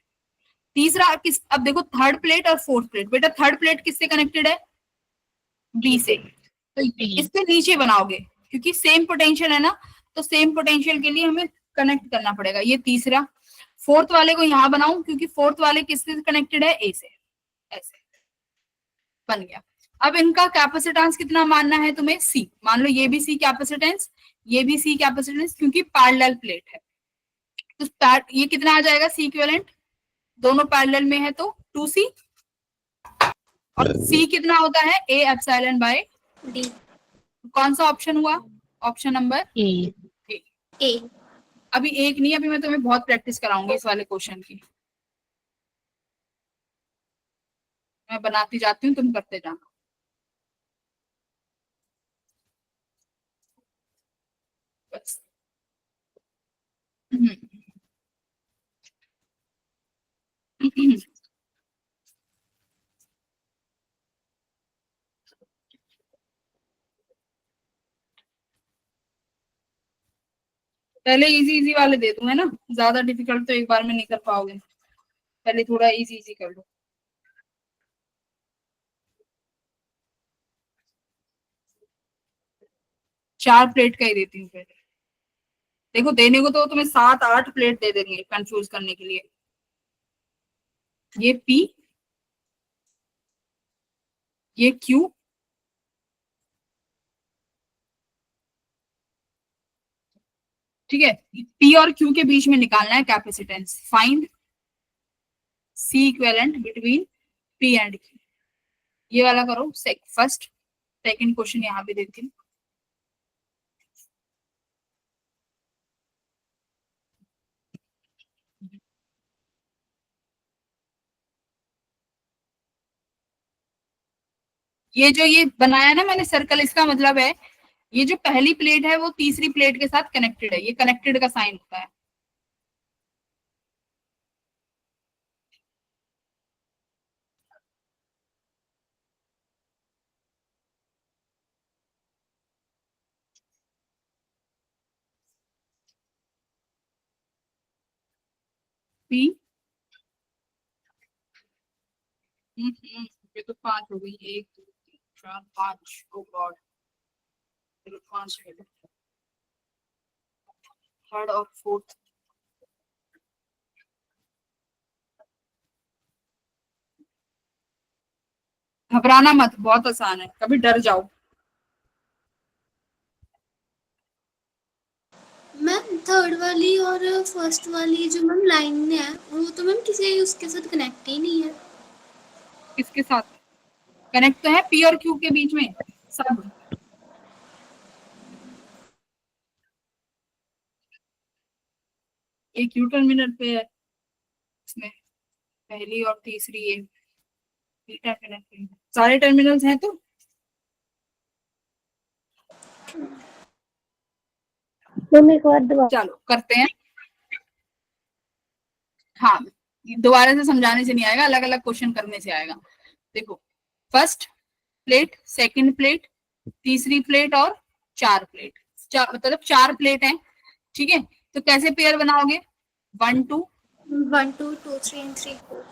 तीसरा किस, अब देखो थर्ड प्लेट और फोर्थ प्लेट, बेटा थर्ड प्लेट किससे कनेक्टेड है, बी से, तो इसके नीचे बनाओगे क्योंकि सेम पोटेंशियल है ना, तो सेम पोटेंशियल के लिए हमें कनेक्ट करना पड़ेगा। ये तीसरा, फोर्थ वाले को यहाँ बनाऊं क्योंकि फोर्थ वाले किससे कनेक्टेड है, ए से, ऐसे बन गया। अब इनका कैपेसिटेंस कितना मानना है तुम्हें, सी मान लो, ये भी सी कैपेसिटेंस, ये भी सी कैपेसिटेंस, क्योंकि पैरेलल प्लेट है। तो ये कितना आ जाएगा, सी इक्विवेलेंट, दोनों पैरेलल में है तो 2c, और सी कितना होता है, ए एप्सिलॉन बाय डी। कौन सा ऑप्शन हुआ, ऑप्शन नंबर ए। अभी एक नहीं, अभी मैं तुम्हें बहुत प्रैक्टिस कराऊंगी इस वाले क्वेश्चन की, मैं बनाती जाती हूँ, तुम करते जाना। बस पहले इजी इजी वाले दे दूं, है ना, ज्यादा डिफिकल्ट तो एक बार में नहीं कर पाओगे, पहले थोड़ा इजी इजी कर लो। चार प्लेट का ही देती हूँ पहले, देखो देने को तो तुम्हें 7-8 प्लेट दे देंगे कंफ्यूज करने के लिए। ये P ये Q, ठीक है, P और Q के बीच में निकालना है capacitance. Find C equivalent between P and Q। ये वाला करो फर्स्ट, सेकंड क्वेश्चन यहाँ पे देती हूँ। ये जो ये बनाया ना मैंने सर्कल, इसका मतलब है ये जो पहली प्लेट है वो तीसरी प्लेट के साथ कनेक्टेड है, ये कनेक्टेड का साइन होता है। P, ये तो 5 हो गई, 1 2 3 4 5, ओ गॉड, 5 थर्ड और फोर्थ। घबराना मत, बहुत आसान है, कभी डर जाओ। मैम थर्ड वाली और फर्स्ट वाली जो मैम लाइन है वो तो मैम किसी उसके साथ कनेक्ट ही नहीं है। किसके साथ कनेक्ट तो है? P और Q के बीच में सब। ये Q टर्मिनल पे है, इसमें पहली और तीसरी, ये P टर्मिनल पे है। सारे टर्मिनल्स हैं तो मैम एक बार दोबारा। चलो करते हैं। हाँ, दोबारा से समझाने से नहीं आएगा, अलग अलग क्वेश्चन करने से आएगा। देखो, फर्स्ट प्लेट, सेकंड प्लेट, तीसरी प्लेट और 4 प्लेट, मतलब 4 प्लेट हैं, ठीक है। तो कैसे पेयर बनाओगे? 1 2, 1 2 2 3 and 3 4।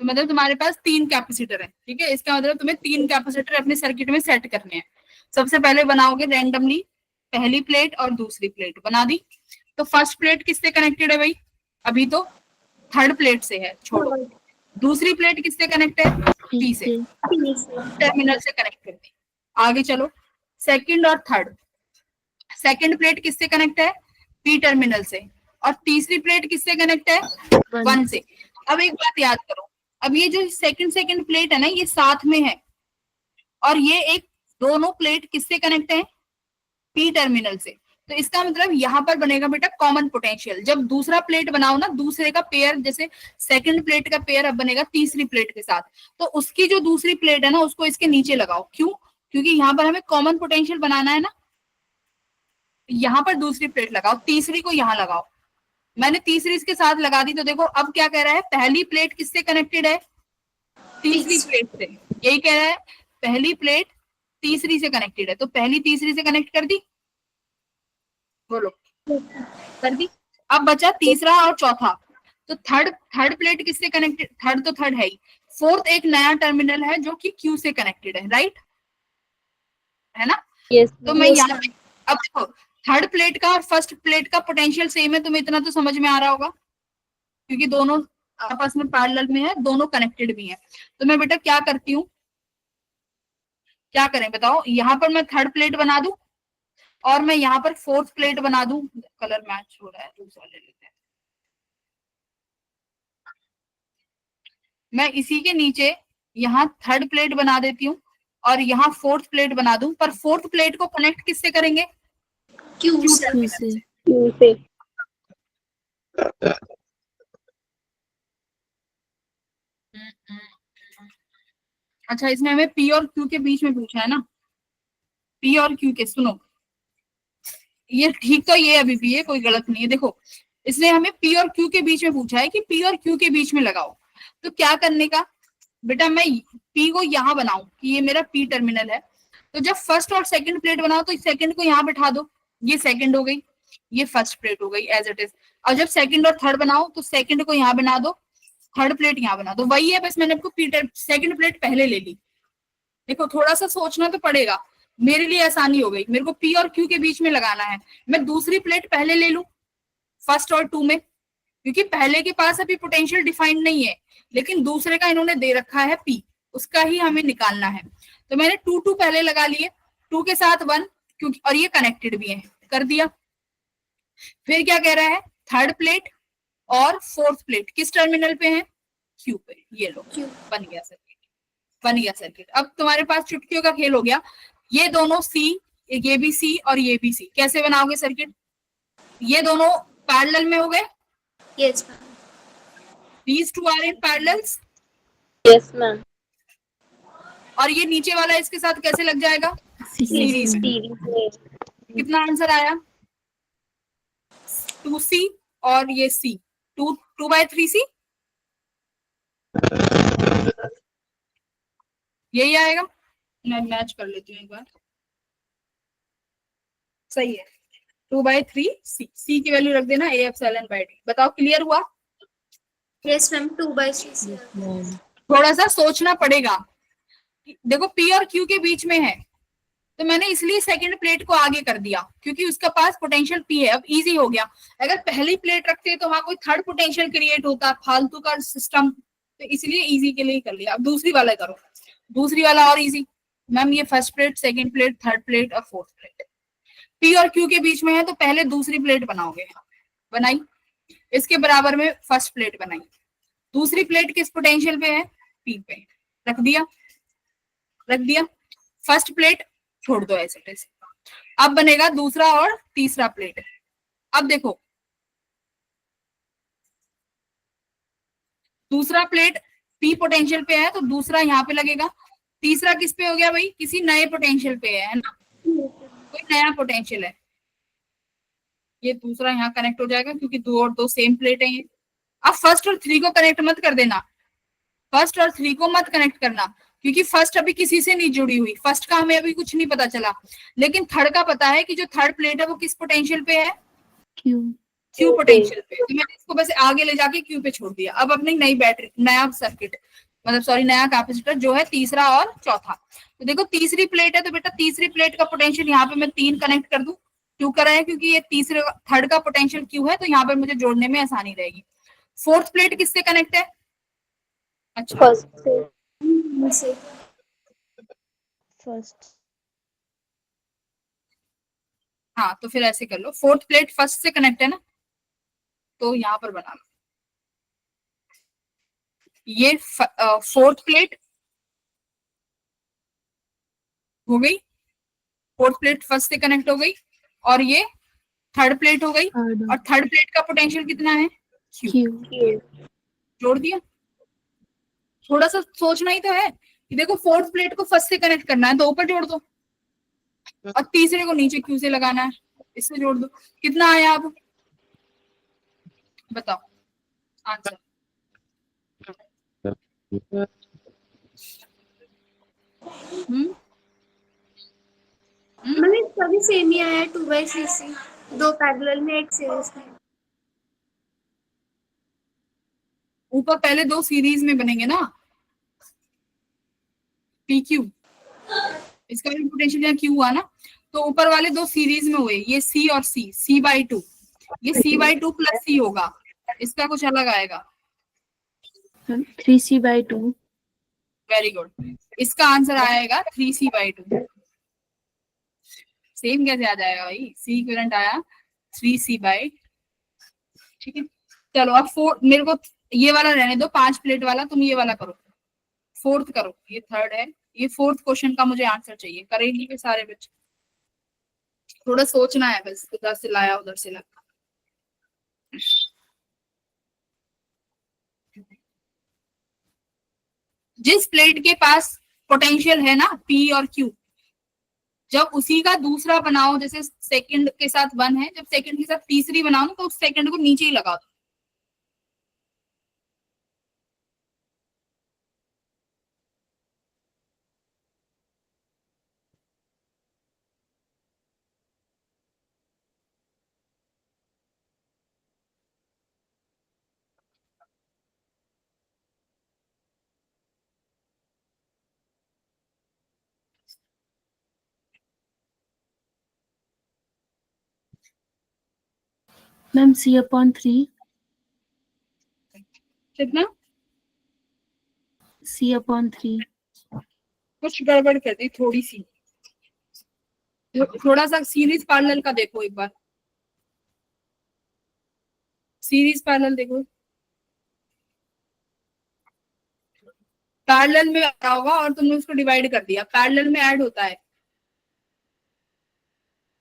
तो मतलब तुम्हारे पास 3 कैपेसिटर है, ठीक है। इसका मतलब तुम्हें 3 कैपेसिटर अपने सर्किट में सेट करने हैं। सबसे पहले बनाओगे रैंडमली पहली प्लेट और दूसरी प्लेट, बना दी। तो फर्स्ट प्लेट किससे कनेक्टेड है भाई? अभी तो थर्ड प्लेट से है, छोड़ो। दूसरी प्लेट किससे कनेक्ट है? P से, टर्मिनल से कनेक्ट कर दी। आगे चलो, सेकंड और थर्ड। सेकंड प्लेट किससे कनेक्ट है? P टर्मिनल से। और तीसरी प्लेट किससे कनेक्ट है? 1 से। अब एक बात याद करो, अब ये जो सेकंड प्लेट है ना, ये साथ में है, और ये एक दोनों प्लेट किससे कनेक्ट है? P टर्मिनल से। तो इसका मतलब यहाँ पर बनेगा बेटा कॉमन पोटेंशियल। जब दूसरा प्लेट बनाओ ना, दूसरे का पेयर, जैसे सेकंड प्लेट का पेयर अब बनेगा तीसरी प्लेट के साथ, तो उसकी जो दूसरी प्लेट है ना, उसको इसके नीचे लगाओ। क्यों? क्योंकि यहाँ पर हमें कॉमन पोटेंशियल बनाना है ना। यहाँ पर दूसरी प्लेट लगाओ, तीसरी को यहाँ लगाओ। मैंने तीसरी इसके साथ लगा दी, तो देखो अब क्या कह रहा है? पहली प्लेट किससे कनेक्टेड है? तीसरी प्लेट से। यही कह रहा है, पहली प्लेट तीसरी से कनेक्टेड है, तो पहली तीसरी से कनेक्ट कर दी, बोलो कर दी। अब बचा तीसरा और चौथा, तो थर्ड प्लेट किससे कनेक्टेड? थर्ड तो थर्ड है ही, फोर्थ एक नया टर्मिनल है जो कि Q से कनेक्टेड है, राइट है ना? यस तो मैं यहाँ पे अब देखो, थर्ड प्लेट का और फर्स्ट प्लेट का पोटेंशियल सेम है, तुम्हें इतना तो समझ में आ रहा होगा, क्योंकि दोनों आपस में पैरेलल में है, दोनों कनेक्टेड भी है। तो मैं बेटा क्या करती हूँ, क्या करें बताओ? यहाँ पर मैं थर्ड प्लेट बना दूं और मैं यहाँ पर फोर्थ प्लेट बना दूं। कलर मैच हो रहा है, दूसरा ले लेते हैं। मैं इसी के नीचे यहाँ थर्ड प्लेट बना देती हूँ और यहाँ फोर्थ प्लेट बना दूं, पर फोर्थ प्लेट को कनेक्ट किससे करेंगे? Q टर्मिनल से। से। Q से। अच्छा, इसमें हमें P और Q के बीच में पूछा है ना। P और Q के, सुनो, ये ठीक तो ये अभी भी है, कोई गलत नहीं है। देखो, इसने हमें P और Q के बीच में पूछा है कि P और Q के बीच में लगाओ। तो क्या करने का बेटा? मैं P को यहाँ बनाऊं कि ये मेरा P टर्मिनल है, तो जब फर्स्ट और सेकंड प्लेट बनाओ तो सेकंड को यहाँ बैठा दो, ये सेकंड हो गई, ये फर्स्ट प्लेट हो गई एज इट इज। और जब सेकंड और थर्ड बनाओ तो सेकंड को यहाँ बना दो, थर्ड प्लेट यहाँ बना दो, वही है, बस मैंने आपको सेकंड प्लेट पहले ले ली। देखो, थोड़ा सा सोचना तो पड़ेगा, मेरे लिए आसानी हो गई। मेरे को P और Q के बीच में लगाना है, मैं दूसरी प्लेट पहले ले लूं फर्स्ट और 2 में, क्योंकि पहले के पास अभी पोटेंशियल डिफाइंड नहीं है, लेकिन दूसरे का इन्होंने दे रखा है P, उसका ही हमें निकालना है। तो मैंने 2 2 पहले लगा लिए, 2 के साथ 1, क्योंकि और ये कनेक्टेड भी है, कर दिया। फिर क्या कह रहा है, थर्ड प्लेट और फोर्थ प्लेट किस टर्मिनल पे है, क्यू पे। ये लो Q। बन गया सर्किट, बन गया सर्किट। अब तुम्हारे पास चुटकियों का खेल हो गया। ये दोनों सी, ये भी सी और ये भी सी, कैसे बनाओगे सर्किट, ये दोनों पैरेलल में हो गए, Yes, ma'am. these two are in parallels, yes ma'am. और ये नीचे वाला इसके साथ कैसे लग जाएगा, सीरीज में। सीरीज में। कितना आंसर आया, 2C और ये C, 2/3C, यही आएगा। मैं मैच कर लेती हूँ एक बार, सही है, 2/3C। C की वैल्यू रख देना A/D। बताओ क्लियर हुआ। Yes, ma'am. 2/3. थोड़ा सा सोचना पड़ेगा, देखो P और Q के बीच में है, तो मैंने इसलिए सेकंड प्लेट को आगे कर दिया क्योंकि उसका पास पोटेंशियल P है। अब इजी हो गया, अगर पहली प्लेट रखते तो वहां कोई थर्ड पोटेंशियल क्रिएट होता, फालतू का सिस्टम, तो इसलिए इजी के लिए कर लिया। अब दूसरी वाला करो, दूसरी वाला और इजी। मैम ये first plate, second plate, third plate और फोर्थ प्लेट P और Q के बीच में है, तो पहले दूसरी प्लेट बनाओगे, बनाई, इसके बराबर में फर्स्ट प्लेट बनाई, दूसरी प्लेट किस पोटेंशियल पे है, P पे, रख दिया, रख दिया। फर्स्ट प्लेट छोड़ दो ऐसे ऐसे। अब बनेगा दूसरा और तीसरा प्लेट। अब देखो दूसरा प्लेट P पोटेंशियल पे है, तो दूसरा यहाँ पे लगेगा, तीसरा किस पे हो गया भाई, किसी नए पोटेंशियल पे है ना, कोई नया पोटेंशियल है, ये दूसरा यहाँ कनेक्ट हो जाएगा क्योंकि 2 और 2 सेम प्लेट है ये। अब फर्स्ट और 3 को कनेक्ट मत कर देना, फर्स्ट और 3 को मत कनेक्ट करना, क्योंकि फर्स्ट अभी किसी से नहीं जुड़ी हुई, फर्स्ट का हमें अभी कुछ नहीं पता चला, लेकिन थर्ड का पता है कि जो थर्ड प्लेट है वो किस पोटेंशियल पे है, क्यू पोटेंशियल पे। तो मैंने इसको बस आगे ले जाके क्यू पे छोड़ दिया। अब अपनी नई बैटरी, नया सर्किट, मतलब सॉरी नया कैपेसिटर जो है तीसरा और चौथा। तो देखो तीसरी प्लेट है, तो बेटा तीसरी प्लेट का पोटेंशियल यहाँ पे मैं 3 कनेक्ट कर दूं, क्यों कर रहे हैं, क्योंकि ये तीसरे थर्ड का पोटेंशियल क्यू है, तो यहाँ पे मुझे जोड़ने में आसानी रहेगी। फोर्थ प्लेट किससे कनेक्ट है, अच्छा फर्स्ट फर्स्ट हाँ, तो फिर ऐसे कर लो, फोर्थ प्लेट फर्स्ट से कनेक्ट है ना, तो यहाँ पर बना लो ये फोर्थ प्लेट हो गई, फोर्थ प्लेट फर्स्ट से कनेक्ट हो गई, और ये थर्ड प्लेट हो गई, और थर्ड प्लेट का पोटेंशियल कितना है, क्यू, जोड़ दिया। थोड़ा सा सोचना ही तो है कि देखो फोर्थ प्लेट को फर्स्ट से कनेक्ट करना है तो ऊपर जोड़ दो, और तीसरे को नीचे क्यू से लगाना है, इससे जोड़ दो। कितना आया अब बताओ आंसर, मैंने सभी सेम ही आया है, 2/3C, 2 पैरेलल में, एक सीरीज में। ऊपर पहले 2 सीरीज में बनेंगे ना, पी क्यू, इसका भी पोटेंशियल यहाँ क्यू हुआ ना, तो ऊपर वाले 2 सीरीज में हुए, ये सी और सी, C/2, ये C/2 + C होगा, इसका कुछ अलग आएगा। 3C/2। वेरी गुड, इसका आंसर आएगा 3C/2। सेम कैसे आ जाएगा भाई, सी इक्विवेलेंट आया 3C/, ठीक है। चलो अब मेरे को ये वाला रहने दो, 5 प्लेट वाला, तुम ये वाला करो, फोर्थ करो, ये थर्ड है, ये फोर्थ क्वेश्चन का मुझे आंसर चाहिए, करेंगे भी सारे बच्चे, थोड़ा सोचना है बस, उधर से लाया उधर से लाया। जिस प्लेट के पास पोटेंशियल है ना P और Q, जब उसी का दूसरा बनाओ, जैसे सेकंड के साथ 1 है, जब सेकंड के साथ तीसरी बनाओ ना, तो उस सेकंड को नीचे ही लगा दो। Ma'am C/3। कितना, C/3। कुछ गड़बड़ कर दी थोड़ी सी। थोड़ा सा सीरीज पैरेलल का देखो एक बार, सीरीज पैरेलल देखो, पैरेलल में आ रहा होगा और तुमने उसको डिवाइड कर दिया, पैरेलल में ऐड होता है।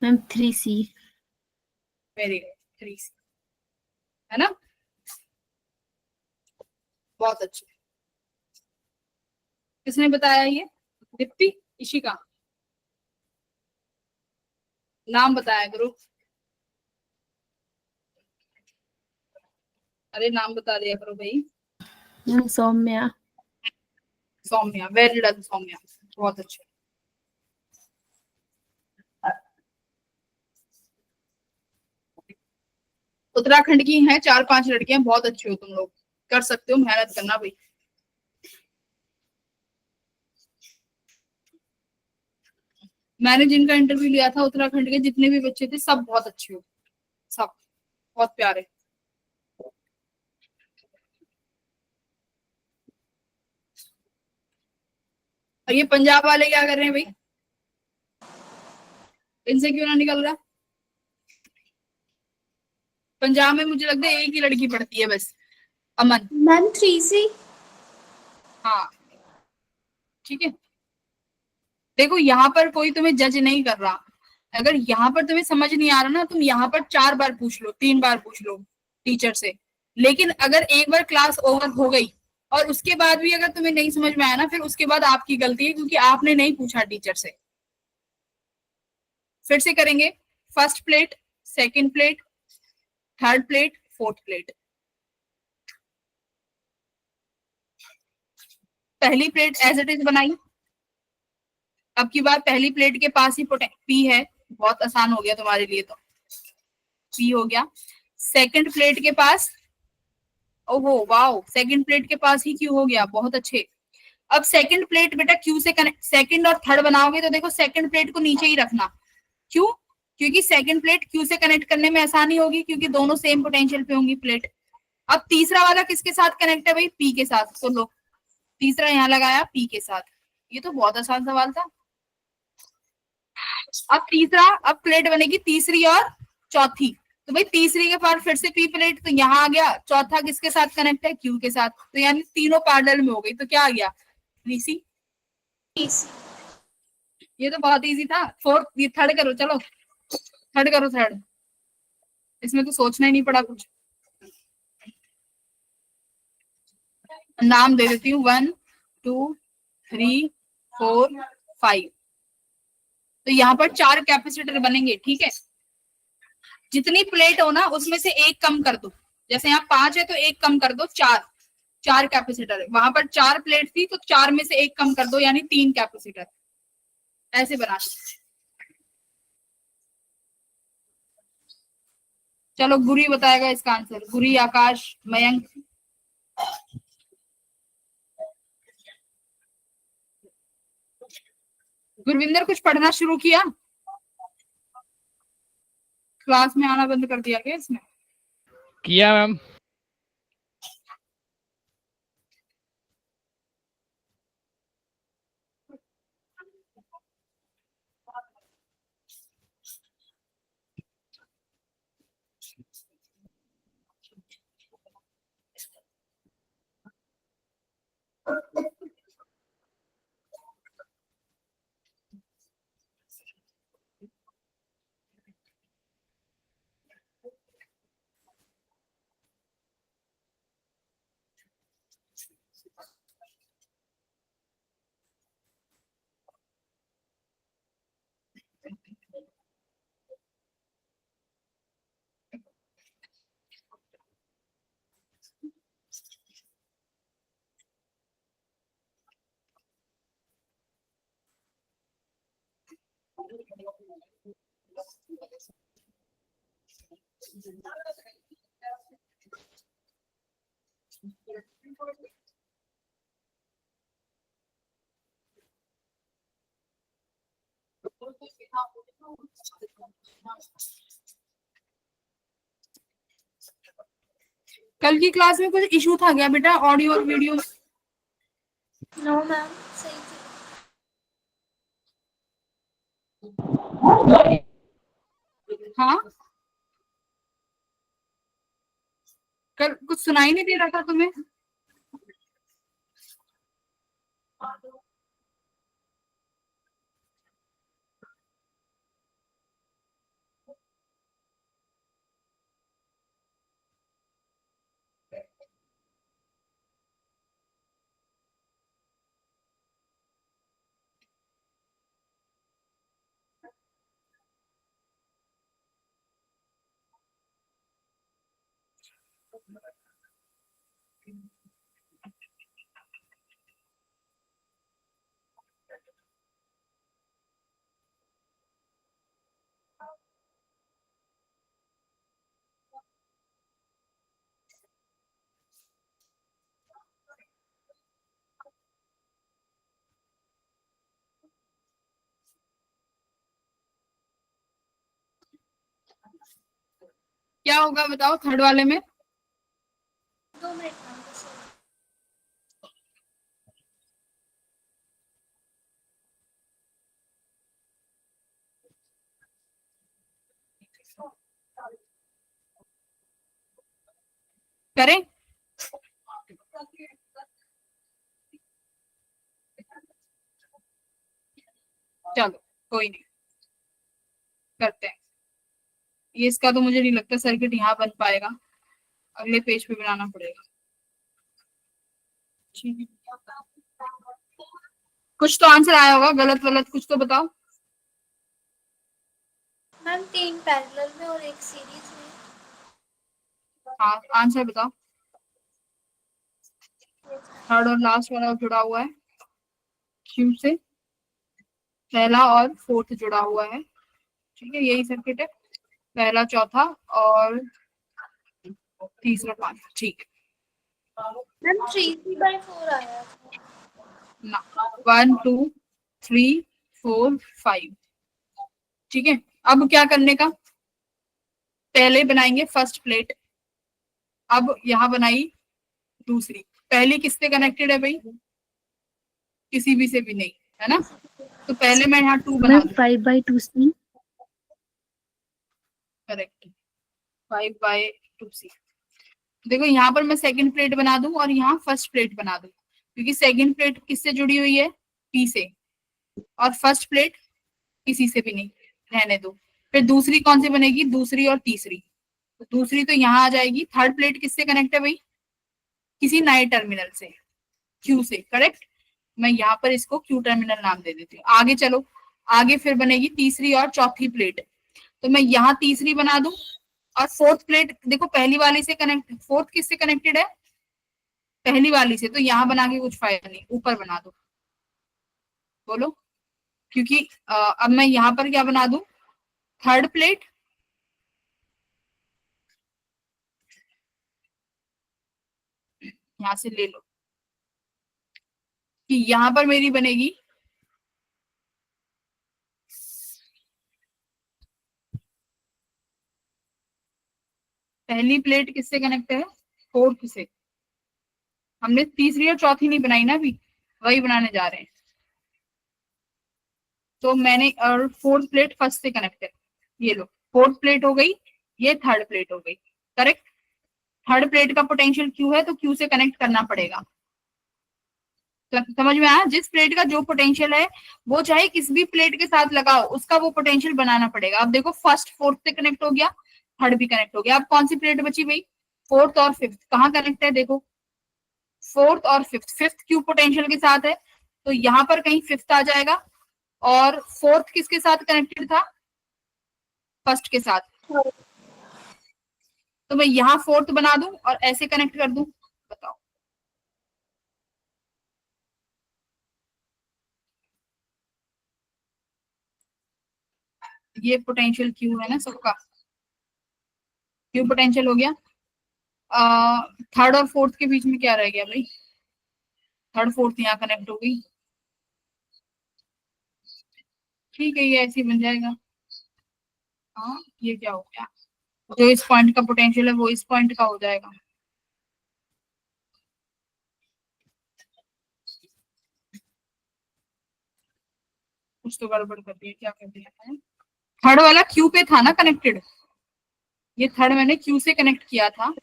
Ma'am 3C। Very good, 3C है ना, बहुत अच्छे। किसने बताया ये? दीप्ति, इशिका, नाम बताया करो। अरे नाम बता दिया करो भाई। Ma'am Saumya. Saumya, very done Saumya, बहुत अच्छे। उत्तराखंड की हैं 4-5 लड़कियां, बहुत अच्छी हो तुम लोग, कर सकते हो, मेहनत करना भाई। मैंने जिनका इंटरव्यू लिया था उत्तराखंड के जितने भी बच्चे थे सब बहुत अच्छे हो, सब बहुत प्यारे। और ये पंजाब वाले क्या कर रहे हैं भाई, इनसे क्यों ना निकल रहा? पंजाब में मुझे लगता है एक ही लड़की पढ़ती है बस, अमन। Ma'am 3C। हाँ ठीक है, देखो यहाँ पर कोई तुम्हें जज नहीं कर रहा। अगर यहाँ पर तुम्हें समझ नहीं आ रहा ना, तुम यहाँ पर 4 बार पूछ लो, 3 बार पूछ लो टीचर से। लेकिन अगर एक बार क्लास ओवर हो गई और उसके बाद भी अगर तुम्हें नहीं समझ में आया ना, फिर उसके बाद आपकी गलती है, क्योंकि आपने नहीं पूछा टीचर से। फिर से करेंगे, first plate, second plate, third plate, fourth plate. पहली प्लेट एज इट इज बनाई। अब की बार पहली प्लेट के पास ही पी है, बहुत आसान हो गया तुम्हारे लिए, तो पी हो गया। सेकंड प्लेट के पास, ओहो वाओ, सेकंड प्लेट के पास ही क्यू हो गया, बहुत अच्छे। अब सेकंड प्लेट बेटा क्यू से कनेक्ट, सेकंड और थर्ड बनाओगे तो देखो सेकंड प्लेट को नीचे ही रखना। क्यों? क्योंकि सेकंड प्लेट क्यू से कनेक्ट करने में आसानी होगी, क्योंकि दोनों सेम पोटेंशियल पे होंगी प्लेट। अब तीसरा वाला किसके साथ कनेक्ट है भाई? पी के साथ। तो लो, तीसरा यहाँ लगाया पी के साथ। ये तो बहुत आसान सवाल था। अब तीसरा, अब प्लेट बनेगी तीसरी और चौथी, तो भाई तीसरी के बाद फिर से पी प्लेट, तो यहाँ आ गया। चौथा किसके साथ कनेक्ट है? क्यू के साथ, तो यानी तीनों पैरेलल में हो गई, तो क्या आ गया? 3C। ये तो बहुत इजी था। फोर्थ, ये थर्ड करो, चलो थर्ड करो, थर्ड। इसमें तो सोचना ही नहीं पड़ा कुछ। नाम दे देती हूँ, 1 2 3 4 5। तो यहाँ पर 4 कैपेसिटर बनेंगे, ठीक है। जितनी प्लेट हो ना उसमें से एक कम कर दो, जैसे यहाँ 5 है तो एक कम कर दो, 4 कैपेसिटर है। वहां पर 4 प्लेट थी तो 4 में से एक कम कर दो, यानी 3 कैपेसिटर। ऐसे बना सकते। चलो गुरी बताएगा इसका आंसर, गुरी, आकाश, मयंक। गुरविंदर कुछ पढ़ना शुरू किया? क्लास में आना बंद कर दिया क्या इसने? किया मैम। कल की क्लास में कुछ इशू था क्या बेटा, ऑडियो और वीडियो? नो मैम, सही थी। हाँ, कल कुछ सुनाई नहीं दे रहा था तुम्हें? क्या होगा बताओ थर्ड वाले में? 2 मिनट मैम बस। करें? चलो कोई नहीं, करते हैं। ये इसका तो मुझे नहीं लगता सर्किट यहाँ बन पाएगा, अगले पेज पे बनाना पड़ेगा। ठीक है, कुछ तो आंसर आया होगा, गलत गलत कुछ तो बताओ। मैम 3 पैरेलल में और 1 सीरीज में। हाँ, आंसर बताओ। थर्ड और लास्ट वाला जुड़ा हुआ है क्यू से, पहला और फोर्थ जुड़ा हुआ है। ठीक है, यही सर्किट है, पहला चौथा और तीसरा पांचवा। ठीक मैम 3C/4 आया था। ना, 1 2 3 4 5। ठीक है, अब क्या करने का, पहले बनाएंगे फर्स्ट प्लेट। अब यहाँ बनाई दूसरी, पहली किससे कनेक्टेड है भाई? किसी भी से भी नहीं, है ना? तो पहले मैं यहाँ 2 बना मैम दूँ। 5/2C। Correct, 5/2C। देखो यहाँ पर मैं सेकंड प्लेट बना दूं और यहाँ फर्स्ट प्लेट बना दूं, क्योंकि सेकंड प्लेट किससे जुड़ी हुई है? पी से, और फर्स्ट प्लेट किसी से भी नहीं, रहने दो। फिर दूसरी कौन सी बनेगी? दूसरी और तीसरी। तो दूसरी तो यहाँ आ जाएगी। थर्ड प्लेट किससे कनेक्ट है भाई? किसी नए टर्मिनल से, क्यू से। करेक्ट, मैं यहाँ पर इसको क्यू टर्मिनल नाम दे देती हूँ। आगे चलो, आगे फिर बनेगी तीसरी और चौथी प्लेट। तो मैं यहाँ तीसरी बना दूं, और फोर्थ प्लेट देखो पहली वाली से कनेक्ट, फोर्थ किससे कनेक्टेड है? पहली वाली से। तो यहाँ बना के कुछ फायदा नहीं, ऊपर बना दो। बोलो, क्योंकि अब मैं यहाँ पर क्या बना दूं? थर्ड प्लेट, यहाँ से ले लो कि यहाँ पर मेरी बनेगी पहली प्लेट किससे कनेक्ट है? फोर्थ से। हमने तीसरी और चौथी नहीं बनाई ना अभी, वही बनाने जा रहे हैं। तो मैंने, और फोर्थ प्लेट फर्स्ट से कनेक्ट है, ये लो फोर्थ प्लेट हो गई, ये थर्ड प्लेट हो गई। करेक्ट, थर्ड प्लेट का पोटेंशियल क्यू है, तो क्यू से कनेक्ट करना पड़ेगा। तो समझ में आया? जिस प्लेट का जो पोटेंशियल है, वो चाहे किस भी प्लेट के साथ लगाओ, उसका वो पोटेंशियल बनाना पड़ेगा। अब देखो फर्स्ट फोर्थ से कनेक्ट हो गया, थर्ड भी कनेक्ट हो गया। अब कौन सी प्लेट बची भाई? फोर्थ और फिफ्थ। कहाँ कनेक्ट है देखो, फोर्थ और फिफ्थ। फिफ्थ क्यू पोटेंशियल के साथ है, तो यहाँ पर कहीं फिफ्थ आ जाएगा। और फोर्थ किसके साथ कनेक्टेड था? फर्स्ट के साथ। तो मैं यहाँ फोर्थ बना दूं और ऐसे कनेक्ट कर दूं, बताओ। ये पोटेंशियल क्यू है ना सबका, क्यू पोटेंशियल हो गया। थर्ड और फोर्थ के बीच में क्या रह गया भाई? थर्ड फोर्थ यहाँ कनेक्ट हो गई। ठीक है, ये ऐसे ही बन जाएगा। हाँ, ये क्या हो गया? जो इस पॉइंट का पोटेंशियल है वो इस पॉइंट का हो जाएगा। कुछ तो गड़बड़ कर दिया, क्या कर दिया है? थर्ड वाला क्यू पे था ना कनेक्टेड, ये थर्ड मैंने क्यू से कनेक्ट किया था।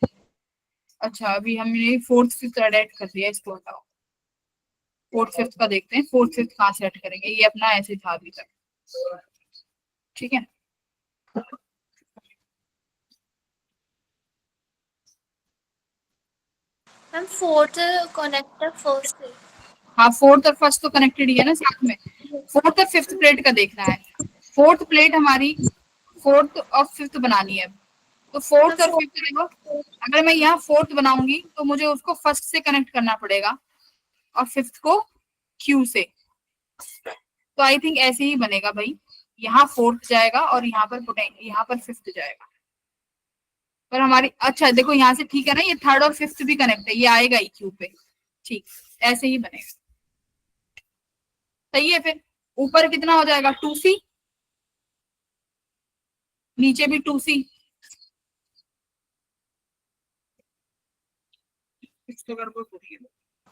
अच्छा अभी हमने फोर्थ फिफ्थ ऐड कर दिया, इसको हटाओ। फोर्थ फिफ्थ का देखते हैं, फोर्थ फिफ्थ कहाँ से ऐड करेंगे, ये अपना ऐसे था अभी तक, ठीक है। मैम फोर्थ कनेक्टर फर्स्ट है। हाँ फोर्थ और फर्स्ट तो कनेक्टेड ही है ना साथ में। फोर्थ और फिफ्थ प्लेट का देखना है। फोर्थ प्लेट हमारी फोर्थ और फिफ्थ बनानी है। तो फोर्थ और फिफ्थ देखो, अगर मैं यहाँ फोर्थ बनाऊंगी तो मुझे उसको फर्स्ट से कनेक्ट करना पड़ेगा और फिफ्थ को क्यू से। तो आई थिंक ऐसे ही बनेगा भाई, यहाँ फोर्थ जाएगा और यहाँ पर फिफ्थ जाएगा। पर हमारी अच्छा देखो यहाँ से ठीक है ना, ये थर्ड और फिफ्थ भी कनेक्ट है, ये आएगा ही क्यू पे, ठीक ऐसे ही बनेगा। सही है। फिर ऊपर कितना हो जाएगा 2C, नीचे भी 2C।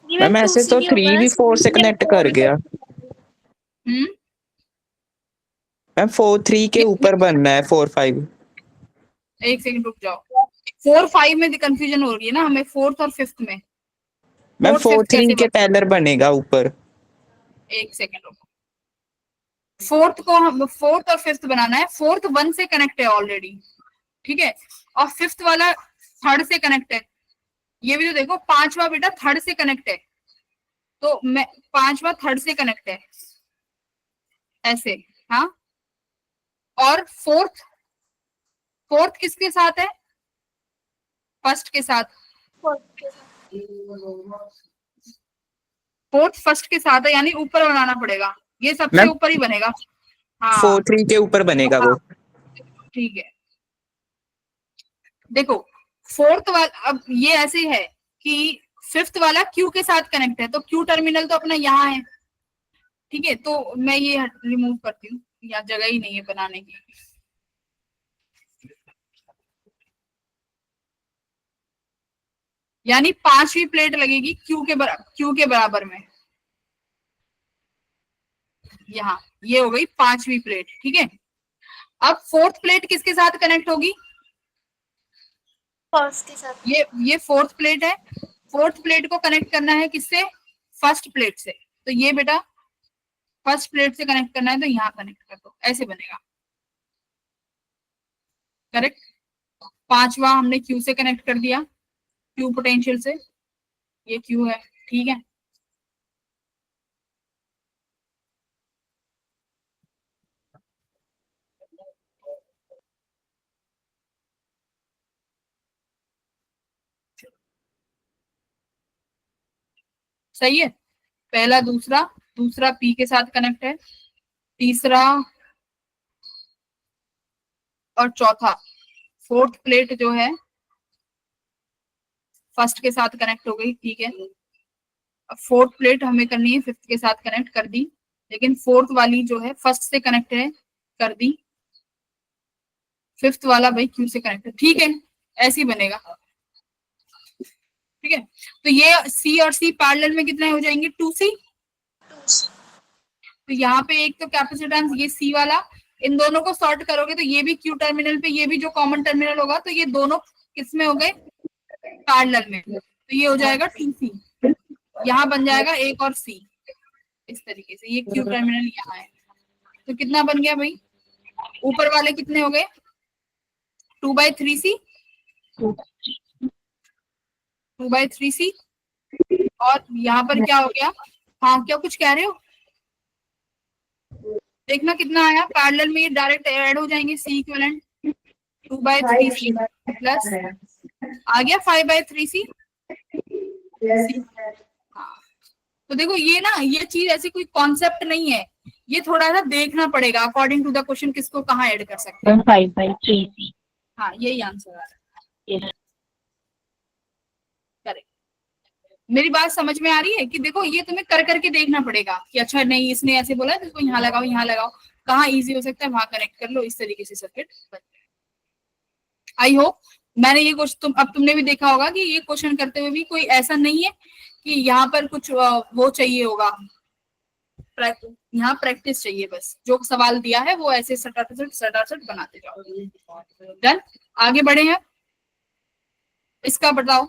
मैम ऐसे तो 3 भी 4 से कनेक्ट कर गया। मैम 4 3 के ऊपर बनना है 4 5। एक सेकंड रुक जाओ, 4 5 में कंफ्यूजन हो रही है ना हमें, फोर्थ और फिफ्थ में। मैम 4 फिफ्थ 3 कैसे के पहले बनेगा ऊपर। एक सेकंड रुको, फोर्थ को हम फोर्थ और फिफ्थ बनाना है। फोर्थ 1 से कनेक्ट है ऑलरेडी, ठीक है, और फिफ्थ वाला थर्ड से कनेक्ट है। ये भी तो देखो, पांचवा बेटा थर्ड से कनेक्ट है, तो मैं पांचवा थर्ड से कनेक्ट है ऐसे, हाँ। और फोर्थ फोर्थ किसके साथ है? फर्स्ट के साथ। फोर्थ फर्स्ट के साथ है, यानी ऊपर बनाना पड़ेगा, ये सबसे मैम ऊपर ही बनेगा। हाँ 4 3 के ऊपर बनेगा वो। ठीक है। देखो फोर्थ वाला अब ये ऐसे है कि फिफ्थ वाला क्यू के साथ कनेक्ट है, तो क्यू टर्मिनल तो अपना यहाँ है, ठीक है। तो मैं ये रिमूव करती हूँ, यहाँ जगह ही नहीं है बनाने की। यानी पांचवी प्लेट लगेगी क्यू के बराबर में, यहाँ ये हो गई पांचवी प्लेट, ठीक है। अब फोर्थ प्लेट किसके साथ कनेक्ट होगी? फर्स्ट के साथ। ये फोर्थ प्लेट है, फोर्थ प्लेट को कनेक्ट करना है किससे? फर्स्ट प्लेट से। तो ये बेटा फर्स्ट प्लेट से कनेक्ट करना है, तो यहाँ कनेक्ट कर दो, ऐसे बनेगा, करेक्ट। पांचवा हमने क्यू से कनेक्ट कर दिया, क्यू पोटेंशियल से, ये क्यू है, ठीक है। सही है। पहला दूसरा, दूसरा पी के साथ कनेक्ट है, तीसरा और चौथा फोर्थ प्लेट जो है फर्स्ट के साथ कनेक्ट हो गई, ठीक है। अब फोर्थ प्लेट हमें करनी है फिफ्थ के साथ कनेक्ट, कर दी। लेकिन फोर्थ वाली जो है फर्स्ट से कनेक्ट है, कर दी। फिफ्थ वाला भाई क्यू से कनेक्ट है, ठीक है, ऐसे ही बनेगा, ठीक है। तो ये सी और सी पैरेलल में कितने हो जाएंगे? 2C। तो यहाँ पे एक तो कैपेसिटेंस ये सी वाला, इन दोनों को सॉर्ट करोगे तो ये भी क्यू टर्मिनल पे, ये भी जो कॉमन टर्मिनल होगा, तो ये दोनों किसमें हो गए? पैरेलल में। तो ये हो जाएगा 2C, यहाँ बन जाएगा एक और C, इस तरीके से। ये क्यू टर्मिनल यहाँ है, तो कितना बन गया भाई? ऊपर वाले कितने हो गए? 2/3C, 2/3C। और यहाँ पर क्या हो गया? हाँ क्या कुछ कह रहे हो? देखना कितना आया पैरेलल में, ये डायरेक्ट ऐड हो जाएंगे, C इक्विवेलेंट 2/3C प्लस आ गया 5/3C। हाँ तो देखो ये ना, ये चीज ऐसी कोई कॉन्सेप्ट नहीं है, ये थोड़ा सा देखना पड़ेगा अकॉर्डिंग टू द क्वेश्चन किसको कहाँ ऐड कर सकते हैं। 5/3C। हाँ यही आंसर आ रहा है, Yes. करेक्ट। मेरी बात समझ में आ रही है कि देखो ये तुम्हें कर करके देखना पड़ेगा कि अच्छा नहीं इसने ऐसे बोला तो इसको यहाँ लगाओ, यहाँ लगाओ, कहाँ इजी हो सकता है वहां कनेक्ट कर लो, इस तरीके से सर्किट बन जाए। आई होप मैंने ये क्वेश्चन, अब तुमने भी देखा होगा कि ये क्वेश्चन करते हुए भी कोई ऐसा नहीं है कि यहाँ पर कुछ वो चाहिए होगा, यहाँ प्रैक्टिस चाहिए, बस जो सवाल दिया है वो ऐसे सटासट बनाते जाओ। डन, आगे बढ़े हैं, इसका बताओ।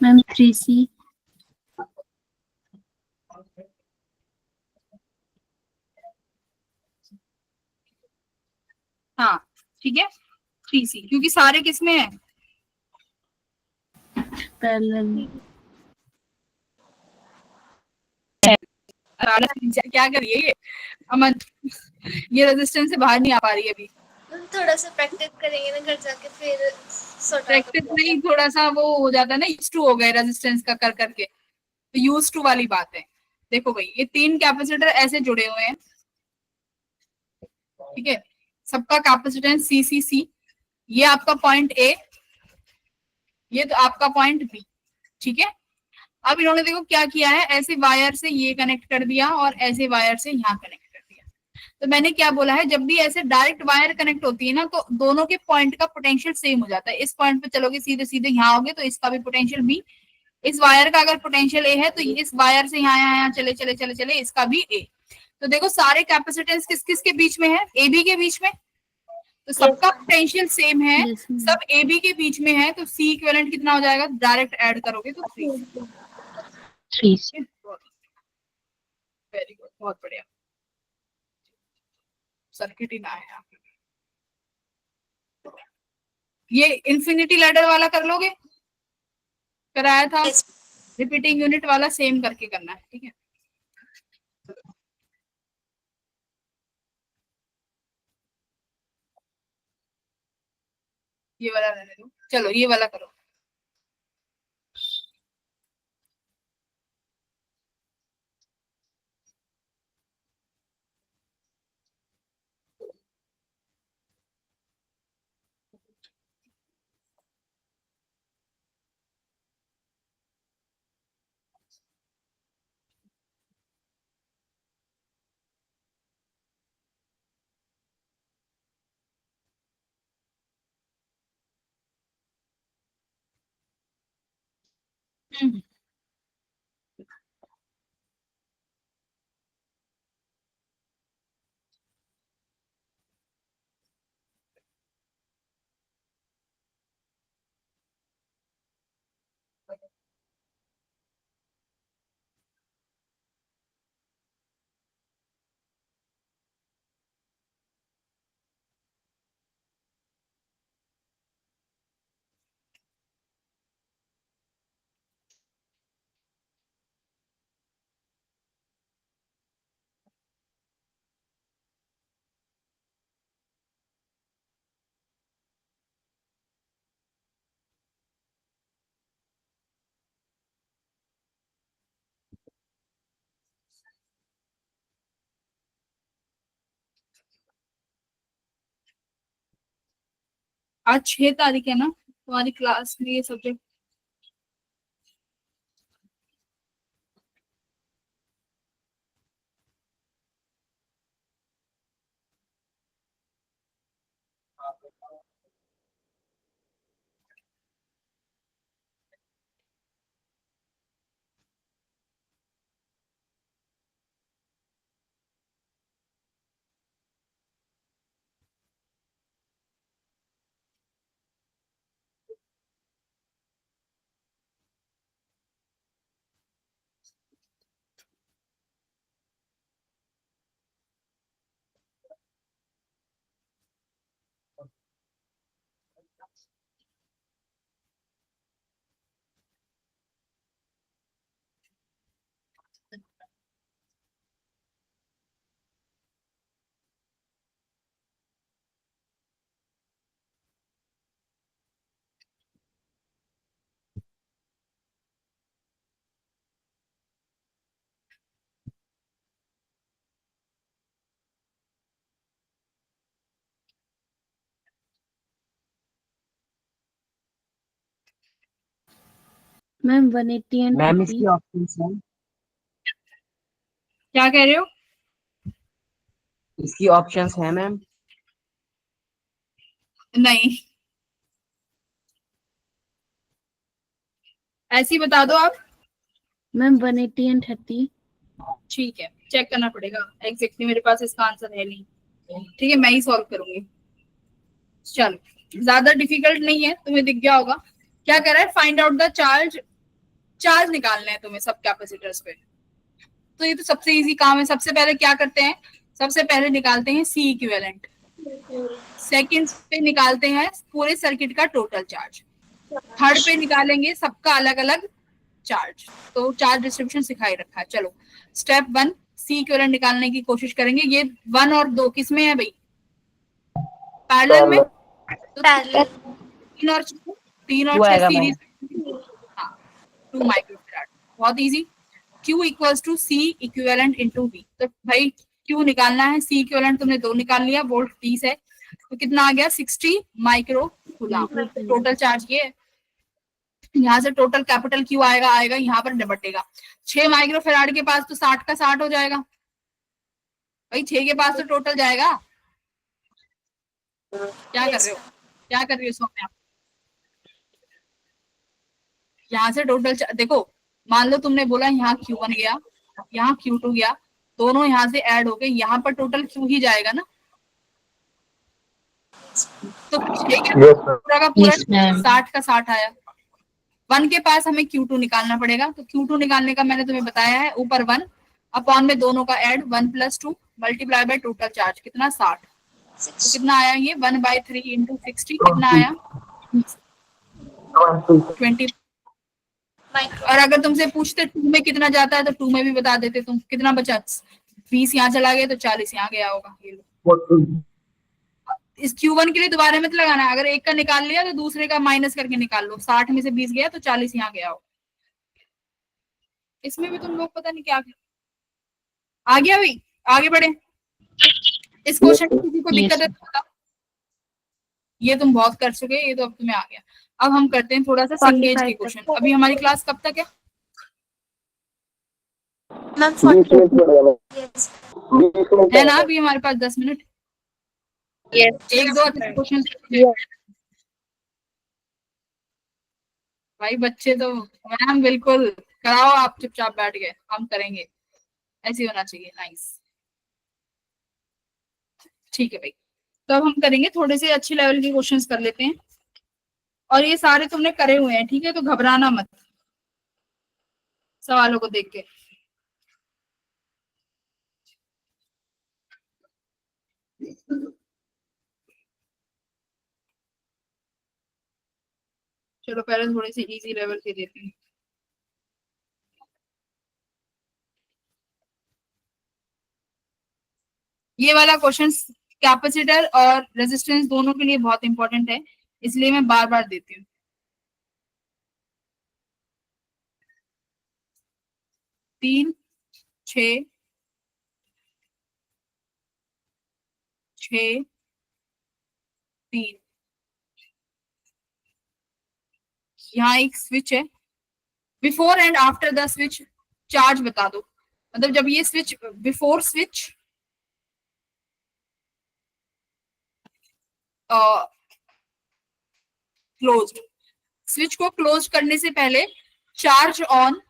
Ma'am 3C। हाँ ठीक है, 3C, क्योंकि सारे किसमें है, पैरेलल। क्या करिए ये अमन, ये रेजिस्टेंस से बाहर नहीं आ पा रही है अभी। थोड़ा सा प्रैक्टिस करेंगे ना घर जाके, फिर सॉर्ट आउट प्रैक्टिस नहीं, थोड़ा सा वो हो जाता है ना, यूज टू हो गए रेजिस्टेंस का कर करके, तो यूज टू वाली बात है। देखो भाई, ये 3 कैपेसिटर ऐसे जुड़े हुए हैं, ठीक है, सबका कैपेसिटेंस CCC, ये आपका पॉइंट ए, ये तो आपका पॉइंट बी, ठीक है। अब इन्होंने देखो क्या किया है, ऐसे वायर से ये कनेक्ट कर दिया और ऐसे वायर से यहाँ कनेक्ट कर दिया। तो मैंने क्या बोला है, जब भी ऐसे डायरेक्ट वायर कनेक्ट होती है ना, तो दोनों के पॉइंट का पोटेंशियल सेम हो जाता है। इस पॉइंट पे चलोगे सीधे सीधे यहाँ आओगे तो इसका भी पोटेंशियल बी, इस वायर का अगर पोटेंशियल ए है तो इस वायर से यहाँ चले चले चले चले इसका भी ए। तो देखो सारे कैपेसिटेंस किस किस के बीच में है, ए बी के बीच में, तो सबका पोटेंशियल सेम है, Yes, ma'am. सब ए बी के बीच में है, तो सी इक्विवेलेंट कितना हो जाएगा, डायरेक्ट ऐड करोगे तो 3। 3C। वेरी गुड, बहुत बढ़िया, सर्किट ही ना है यहाँ पे। ये इंफिनिटी लैडर वाला कर लोगे, कराया था, रिपीटिंग यूनिट वाला सेम करके करना है, ठीक है। ये वाला रहने दो, चलो ये वाला करो। हम्म, आज 6 तारीख है ना, तुम्हारी क्लास में ये सब्जेक्ट। Ma'am 180 and ma'am 50। इसकी ऑप्शंस हैं, क्या कह रहे हो? इसकी ऑप्शंस है मैम? नहीं, ऐसी बता दो आप। Ma'am 180 and 30। ठीक है, चेक करना पड़ेगा एग्जैक्टली, मेरे पास इसका आंसर है नहीं। ठीक है, मैं ही सॉल्व करूंगी। चलो, ज्यादा डिफिकल्ट नहीं है, तुम्हें दिख गया होगा। क्या कर रहा है? Find out the charge. Charge निकालना है तुम्हें सब कैपेसिटर्स पे। तो ये तो सबसे इजी काम है। सबसे पहले क्या करते हैं? सबसे पहले निकालते हैं सी इक्विवेलेंट। सेकंड पे निकालते हैं पूरे सर्किट का टोटल चार्ज। थर्ड पे निकालेंगे सबका अलग अलग चार्ज। तो चार्ज डिस्ट्रीब्यूशन सिखाई रखा है। चलो, स्टेप 1 सी इक्विवेलेंट निकालने की कोशिश करेंगे। ये 1 और 2 किस में है भाई? पैरेलल में। तो पैरेलल। 3 और 6 आएगा मैम। सीरीज। हाँ, 2 माइक्रोफैराड। बहुत easy. Q equals to C equivalent into V। तो भाई Q निकालना है, सी इक्विवेलेंट तुमने 2 निकाल लिया, वोल्ट 30 है, तो कितना आ गया? 60 माइक्रो कूलम। टोटल चार्ज ये है। यहाँ से टोटल कैपिटल Q आएगा, यहाँ पर निपटेगा। 6 माइक्रोफैराड के पास तो 60 का 60 हो जाएगा भाई, 6 के पास तो टोटल जाएगा। क्या कर रहे हो? क्या कर रही हो सौम्या? यहाँ से टोटल देखो, मान लो तुमने बोला यहाँ Q1 गया, यहाँ Q2 गया, दोनों यहाँ से ऐड हो गए, यहाँ पर टोटल Q ही जाएगा ना। तो 6 के पूरा का पूरा 60 का 60 आया। 1 के पास हमें Q2 निकालना पड़ेगा। तो Q2 निकालने का मैंने तुम्हें बताया है, ऊपर 1 अपॉन में दोनों का add 1 + 2 multiply by total charge कितना? 60। तो कितना आया ये? 1/3 इंटू 60 कितना आया? 20। और अगर तुमसे पूछते 2 में कितना जाता है तो 2 में भी बता देते तुम। कितना बचा? 20 यहाँ चला गया तो 40 यहाँ गया होगा। ये लो, इस Q1 के लिए दोबारा मत लगाना। अगर एक का निकाल लिया तो दूसरे का माइनस करके निकाल लो। 60 में से 20 गया तो 40 यहाँ गया होगा। इसमें भी तुम लोग पता नहीं क्या आ गया भाई। आगे बढ़े। इस क्वेश्चन में किसी को दिक्कत है तो बताओ। ये तुम बहुत कर चुके, ये तो अब तुम्हें आ गया। अब हम करते हैं थोड़ा सा संगेज के क्वेश्चन। अभी हमारी क्लास कब तक है? मैम 40। है ना अभी हमारे पास 10 मिनट। एक दो अच्छे क्वेश्चन भाई। बच्चे तो मैम बिल्कुल कराओ, आप चुपचाप बैठ गए, हम करेंगे। ऐसे होना चाहिए। नाइस। ठीक है भाई, तो अब हम करेंगे थोड़े से अच्छे लेवल के क्वेश्चंस कर लेते हैं। और ये सारे तुमने करे हुए हैं, ठीक है, तो घबराना मत सवालों को देख के। चलो पहले थोड़े से इजी लेवल के देते हैं। ये वाला क्वेश्चन कैपेसिटर और रेजिस्टेंस दोनों के लिए बहुत इंपॉर्टेंट है, इसलिए मैं बार बार देती हूँ। 3 6 6 3। यहाँ एक स्विच है, before and after the switch charge बता दो। मतलब जब ये switch, before switch closed, switch को क्लोज करने से पहले चार्ज ऑन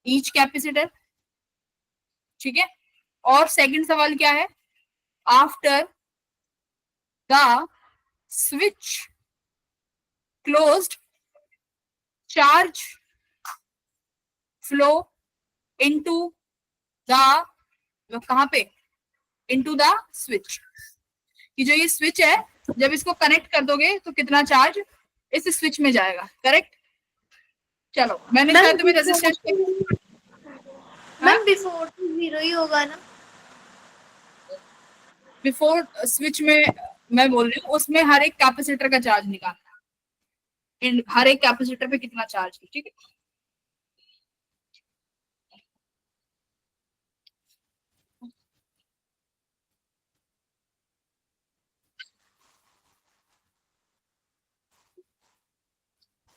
ईच कैपेसिटर। ठीक है। और सेकंड सवाल क्या है? After the switch closed charge flow into the, कहां पे? Into the switch. कि जो ये स्विच है, जब इसको कनेक्ट कर दोगे तो कितना चार्ज इस स्विच में जाएगा। करेक्ट। चलो, मैंने शायद तुम्हें रेजिस्टेंस मैम बिफोर तो 0 ही होगा ना। बिफोर स्विच में मैं बोल रही हूँ, उसमें हर एक कैपेसिटर का चार्ज निकालना, हर एक कैपेसिटर पे कितना चार्ज है। ठीक है।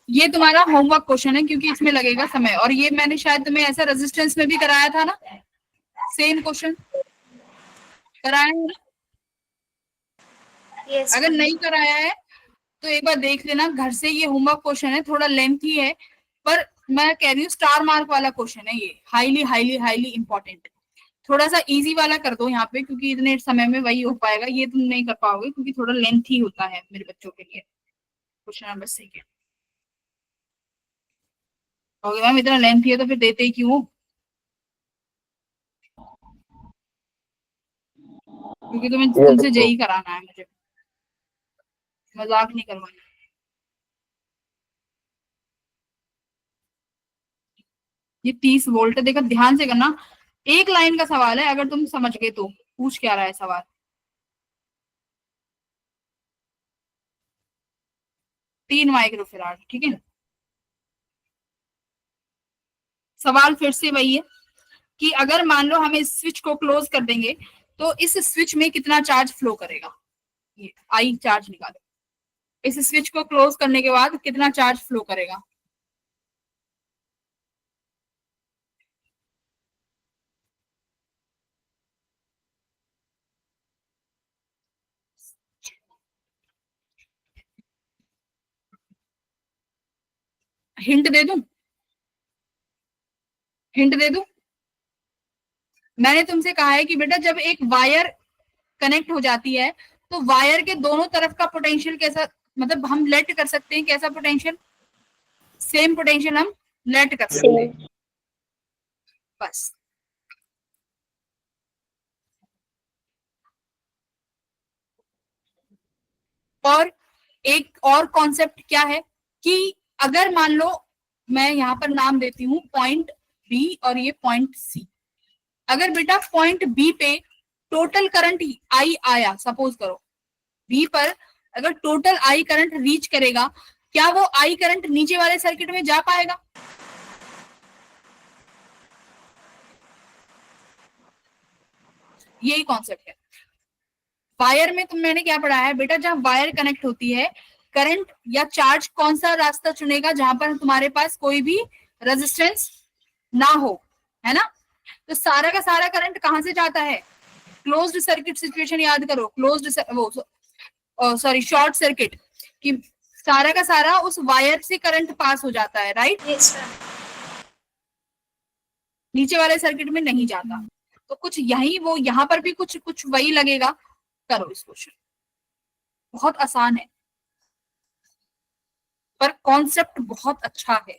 ये तुम्हारा होमवर्क क्वेश्चन है क्योंकि इसमें लगेगा समय, और ये मैंने शायद तुम्हें ऐसा रेजिस्टेंस में भी कराया था ना, सेम क्वेश्चन कराया है ना? यस अगर नहीं कराया है तो एक बार देख लेना घर से। ये होमवर्क क्वेश्चन है, थोड़ा लेंथी है, पर मैं कह रही हूँ स्टार मार्क वाला क्वेश्चन है ये, हाईली हाईली हाईली इंपॉर्टेंट। थोड़ा सा इजी वाला कर दो यहाँ पे, क्योंकि इतने समय में वही हो पाएगा, ये तुम नहीं कर पाओगे क्योंकि थोड़ा लेंथी होता है मेरे बच्चों के लिए क्वेश्चन नंबर 6 ओके मैम, इतना लेंथी है तो फिर देते ही क्यों हो? क्योंकि तुम्हें तुमसे जेई कराना है, मुझे मजाक नहीं करवाना। ये 30 वोल्ट है, देखो ध्यान से करना, एक लाइन का सवाल है, अगर तुम समझ गए तो पूछ क्या रहा है सवाल। तीन माइक्रोफेराड, ठीक है। सवाल फिर से वही है कि अगर मान लो हमें इस स्विच को क्लोज कर देंगे तो इस स्विच में कितना चार्ज फ्लो करेगा, ये आई चार्ज निकालो। इस स्विच को क्लोज करने के बाद कितना चार्ज फ्लो करेगा? हिंट दे दूं? हिंट दे दूं? मैंने तुमसे कहा है कि बेटा जब एक वायर कनेक्ट हो जाती है तो वायर के दोनों तरफ का पोटेंशियल कैसा, मतलब हम लेट कर सकते हैं कैसा पोटेंशियल? सेम पोटेंशियल हम लेट कर सकते हैं, बस। और एक और कॉन्सेप्ट क्या है कि अगर मान लो मैं यहां पर नाम देती हूँ पॉइंट बी और ये पॉइंट सी, अगर बेटा पॉइंट बी पे टोटल करंट आई आया, सपोज करो बी पर अगर टोटल आई करंट रीच करेगा, क्या वो आई करंट नीचे वाले सर्किट में जा पाएगा? यही कॉन्सेप्ट है। वायर में तुम मैंने क्या पढ़ा है बेटा, जहां वायर कनेक्ट होती है करंट या चार्ज कौन सा रास्ता चुनेगा जहां पर तुम्हारे पास कोई भी रेजिस्टेंस ना हो, है ना? तो सारा का सारा करंट कहां से जाता है? क्लोज्ड सर्किट सिचुएशन याद करो, क्लोज्ड वो सॉरी शॉर्ट सर्किट, कि सारा का सारा उस वायर से करंट पास हो जाता है, राइट? Yes ma'am. नीचे वाले सर्किट में नहीं जाता। तो कुछ यही वो यहाँ पर भी कुछ कुछ वही लगेगा। करो इस क्वेश्चन, बहुत आसान है पर कॉन्सेप्ट बहुत अच्छा है,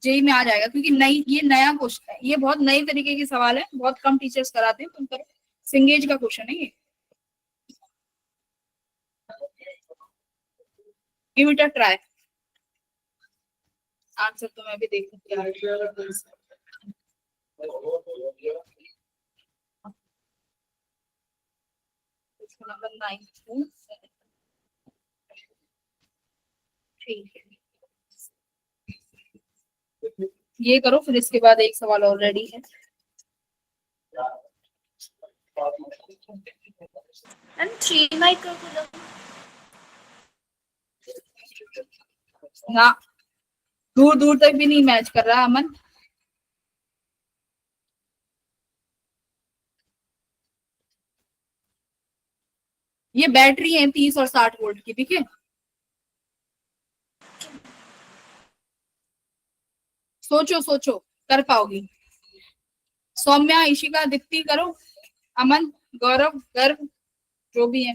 जेई में आ जाएगा क्योंकि नई, ये नया क्वेश्चन है, ये बहुत नए तरीके के सवाल है, बहुत कम टीचर्स कराते हैं। तुम करो, सिंगेज का क्वेश्चन है ये। Give it a try, answer तो मैं भी देखूं क्या है। नंबर 9 ठीक है, ये करो फिर इसके बाद एक सवाल ऑलरेडी है। मैम 3 माइक्रोकूलम ना, दूर दूर तक भी नहीं मैच कर रहा अमन। ये बैटरी है 30 और 60 वोल्ट की, ठीक है। सोचो सोचो, कर पाओगी। सौम्या, इशिका, दीप्ति करो, अमन, गौरव, गर्व, जो भी है।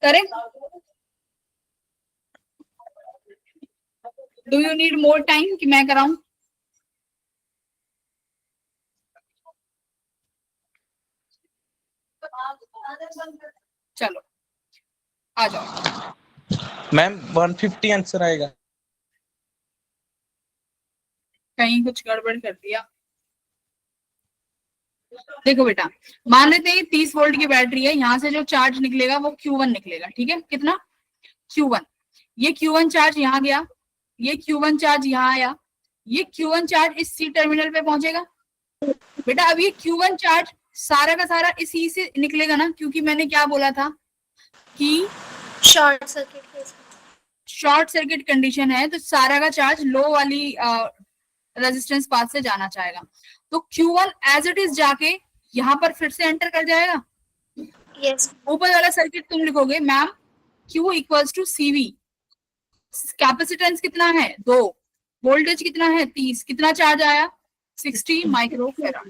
करें? Do you need more time कि मैं कराऊं? चलो आ जाओ। मैम 150 आंसर आएगा। कहीं कुछ गड़बड़ कर दिया। देखो बेटा, मान लेते हैं 30 वोल्ट की बैटरी है, यहाँ से जो चार्ज निकलेगा वो Q1 निकलेगा, ठीक है। कितना? Q1, ये Q1 चार्ज यहाँ गया, ये Q1 चार्ज यहाँ आया, ये Q1 चार्ज इस C टर्मिनल पे पहुंचेगा। बेटा अब ये Q1 चार्ज सारा का सारा इस C से निकलेगा ना, क्योंकि मैंने क्या बोला था कि शॉर्ट सर्किट केस में। शॉर्ट सर्किट कंडीशन है, तो सारा का चार्ज लो वाली रेजिस्टेंस पाथ से जाना चाहेगा। तो Q1 एज इट इज जाके यहाँ पर फिर से एंटर कर जाएगा। यस ऊपर वाला सर्किट तुम लिखोगे ma'am Q equals to CV, capacitance कितना है 2, वोल्टेज कितना है 30, कितना चार्ज आया 60 माइक्रो फेराड।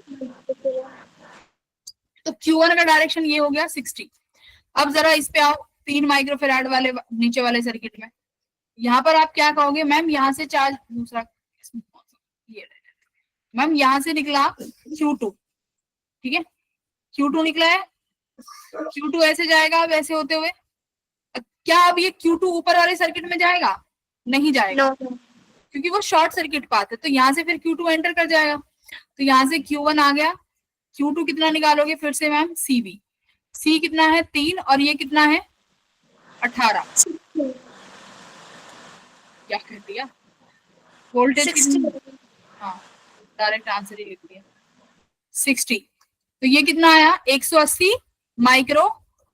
तो Q1 का डायरेक्शन ये हो गया 60। अब जरा इस पे आओ 3 माइक्रो फेराड वाले नीचे वाले सर्किट में, यहाँ पर आप क्या कहोगे मैम यहाँ से चार्ज दूसरा, ये मैम यहाँ से निकला Q2, ठीक है Q2 निकला है, Q2 ऐसे जाएगा वैसे होते हुए, क्या अब ये Q2 ऊपर वाले सर्किट में जाएगा? नहीं जाएगा, नो क्योंकि वो शॉर्ट सर्किट पाथ है। तो यहाँ से फिर Q2 एंटर कर जाएगा, तो यहाँ से Q1 आ गया, Q2 कितना निकालोगे फिर से मैम CV, C कितना है 3 और ये कितना है 18, क्या कर दिया वोल्टेज कितना, हाँ डायरेक्ट आंसर ही लिख दिया 60। तो ये कितना आया 180 माइक्रो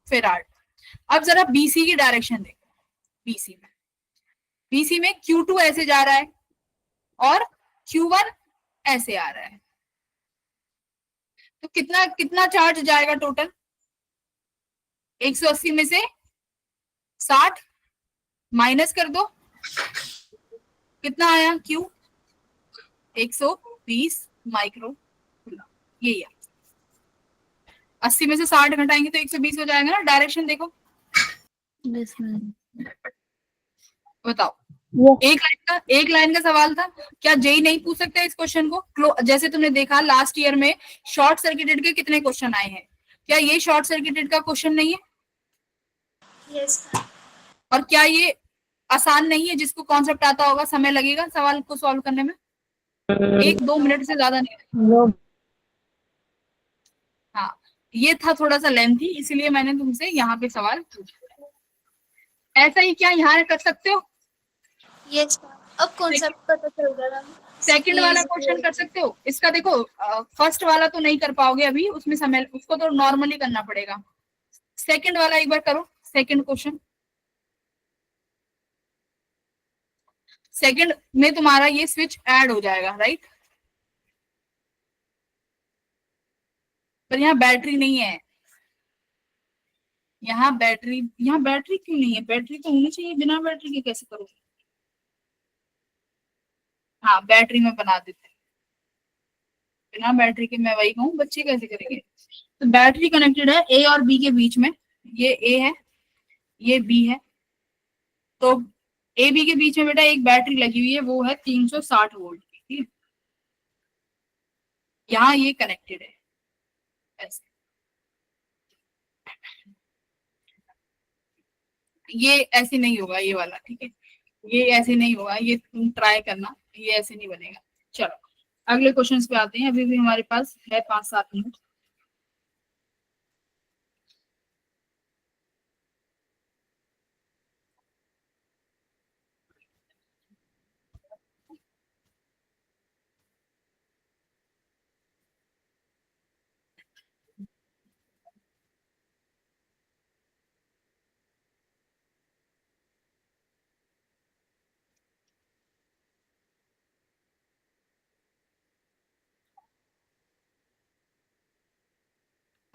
फेराड। अब जरा BC की डायरेक्शन देखो, BC में Q2 ऐसे जा रहा है और Q1 ऐसे आ रहा है, तो कितना कितना चार्ज जाएगा टोटल? 180 में से 60 माइनस कर दो, कितना आया Q 120 माइक्रो, यही है। 80 में से 60 घटाएंगे तो 120 हो जाएगा ना। डायरेक्शन देखो, बताओ एक लाइन का सवाल था, क्या जेई नहीं पूछ सकता इस क्वेश्चन को? जैसे तुमने देखा लास्ट ईयर में शॉर्ट सर्किटेड के कितने क्वेश्चन आए हैं, क्या ये शॉर्ट सर्किटेड का क्वेश्चन नहीं है? यस और क्या ये आसान नहीं है? जिसको कॉन्सेप्ट आता होगा समय लगेगा सवाल को सॉल्व करने में, 1-2 मिनट से ज्यादा नहीं। हाँ ये था थोड़ा सा लेंथी, इसलिए मैंने तुमसे यहाँ पे सवाल पूछा। ऐसा ही क्या यहाँ कर सकते हो? यस अब कॉन्सेप्ट पता चल गया। सेकंड वाला क्वेश्चन कर सकते हो इसका। देखो फर्स्ट वाला तो नहीं कर पाओगे अभी, उसमें समय, उसको तो नॉर्मली करना पड़ेगा। सेकंड वाला एक बार करो, सेकंड क्वेश्चन। सेकंड में तुम्हारा ये स्विच ऐड हो जाएगा, राइट? पर यहाँ बैटरी नहीं है, यहाँ बैटरी क्यों नहीं है? बैटरी तो होनी चाहिए, बिना बैटरी के कैसे करोगे? हाँ बैटरी में बना देते हैं, बिना बैटरी के मैं वही कहूँ, बच्चे कैसे करेंगे? तो बैटरी कनेक्टेड है A और B के बीच में, ये A है ये B है, तो A B के बीच में बेटा एक बैटरी लगी हुई है, वो है 360 वोल्ट की, ठीक है? यहाँ ये कनेक्टेड है ऐसे, ये ऐसे नहीं होगा ये वाला, ठीक है? ये ऐसे नहीं होगा, ये तुम ट्राई करना, ये ऐसे नहीं बनेगा। चलो अगले क्वेश्चंस पे आते हैं, अभी भी हमारे पास है 5-7 मिनट।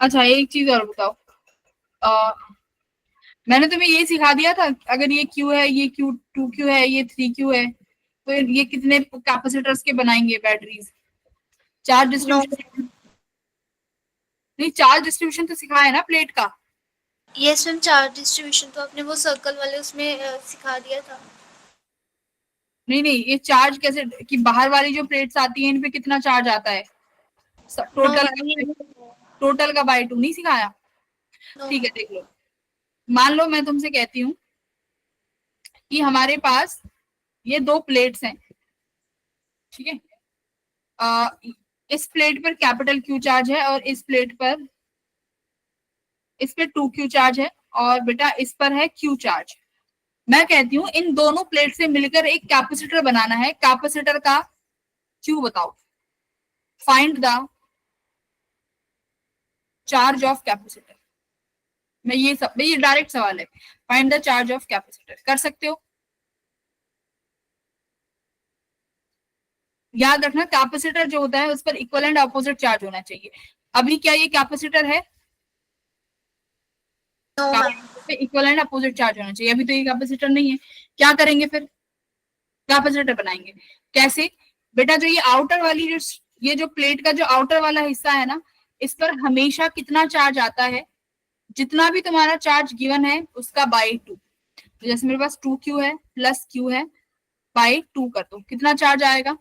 अच्छा एक चीज और बताओ, मैंने तुम्हें ये सिखा दिया था अगर ये Q है, ये Q2Q है, ये 3Q है, तो ये कितने कैपेसिटर्स के बनाएंगे बैटरीज? चार्ज डिस्ट्रीब्यूशन नहीं, चार्ज डिस्ट्रीब्यूशन तो सिखाया है ना प्लेट का। यस मैम चार्ज डिस्ट्रीब्यूशन तो आपने वो सर्कल वाले उसमें सिखा दिया था। नहीं ये चार्ज कैसे, कि बाहर वाली जो प्लेट्स आती हैं इन पे कितना चार्ज आता है टोटल का बाय 2 नहीं सिखाया? ठीक है देख लो, मान लो मैं तुमसे कहती हूँ कि हमारे पास ये 2 प्लेट्स हैं, ठीक है? इस प्लेट पर कैपिटल Q चार्ज है और इस प्लेट पर, इस पे 2Q चार्ज है, और बेटा इस पर है Q चार्ज, मैं कहती हूँ इन दोनों प्लेट से मिलकर एक कैपेसिटर बनाना है, कैपेसिटर का क्यू बताओ, find the charge of capacitor. ये डायरेक्ट सवाल है, find the charge of capacitor, कर सकते हो? याद रखना कैपेसिटर जो होता है उस पर इक्वल एंड अपोजिट चार्ज होना चाहिए। अभी क्या ये कैपेसिटर है? No ma'am. Equal and opposite charge होना चाहिए, अभी तो ये कैपेसिटर नहीं है। क्या करेंगे फिर? कैपेसिटर बनाएंगे। कैसे बेटा? जो ये आउटर वाली ये जो प्लेट का जो आउटर वाला हिस्सा है ना, इस पर हमेशा कितना चार्ज आता है? जितना भी तुम्हारा चार्ज गिवन है उसका बाई 2। तो जैसे मेरे पास 2q है प्लस q है, बाई 2 कर दो, कितना चार्ज आएगा?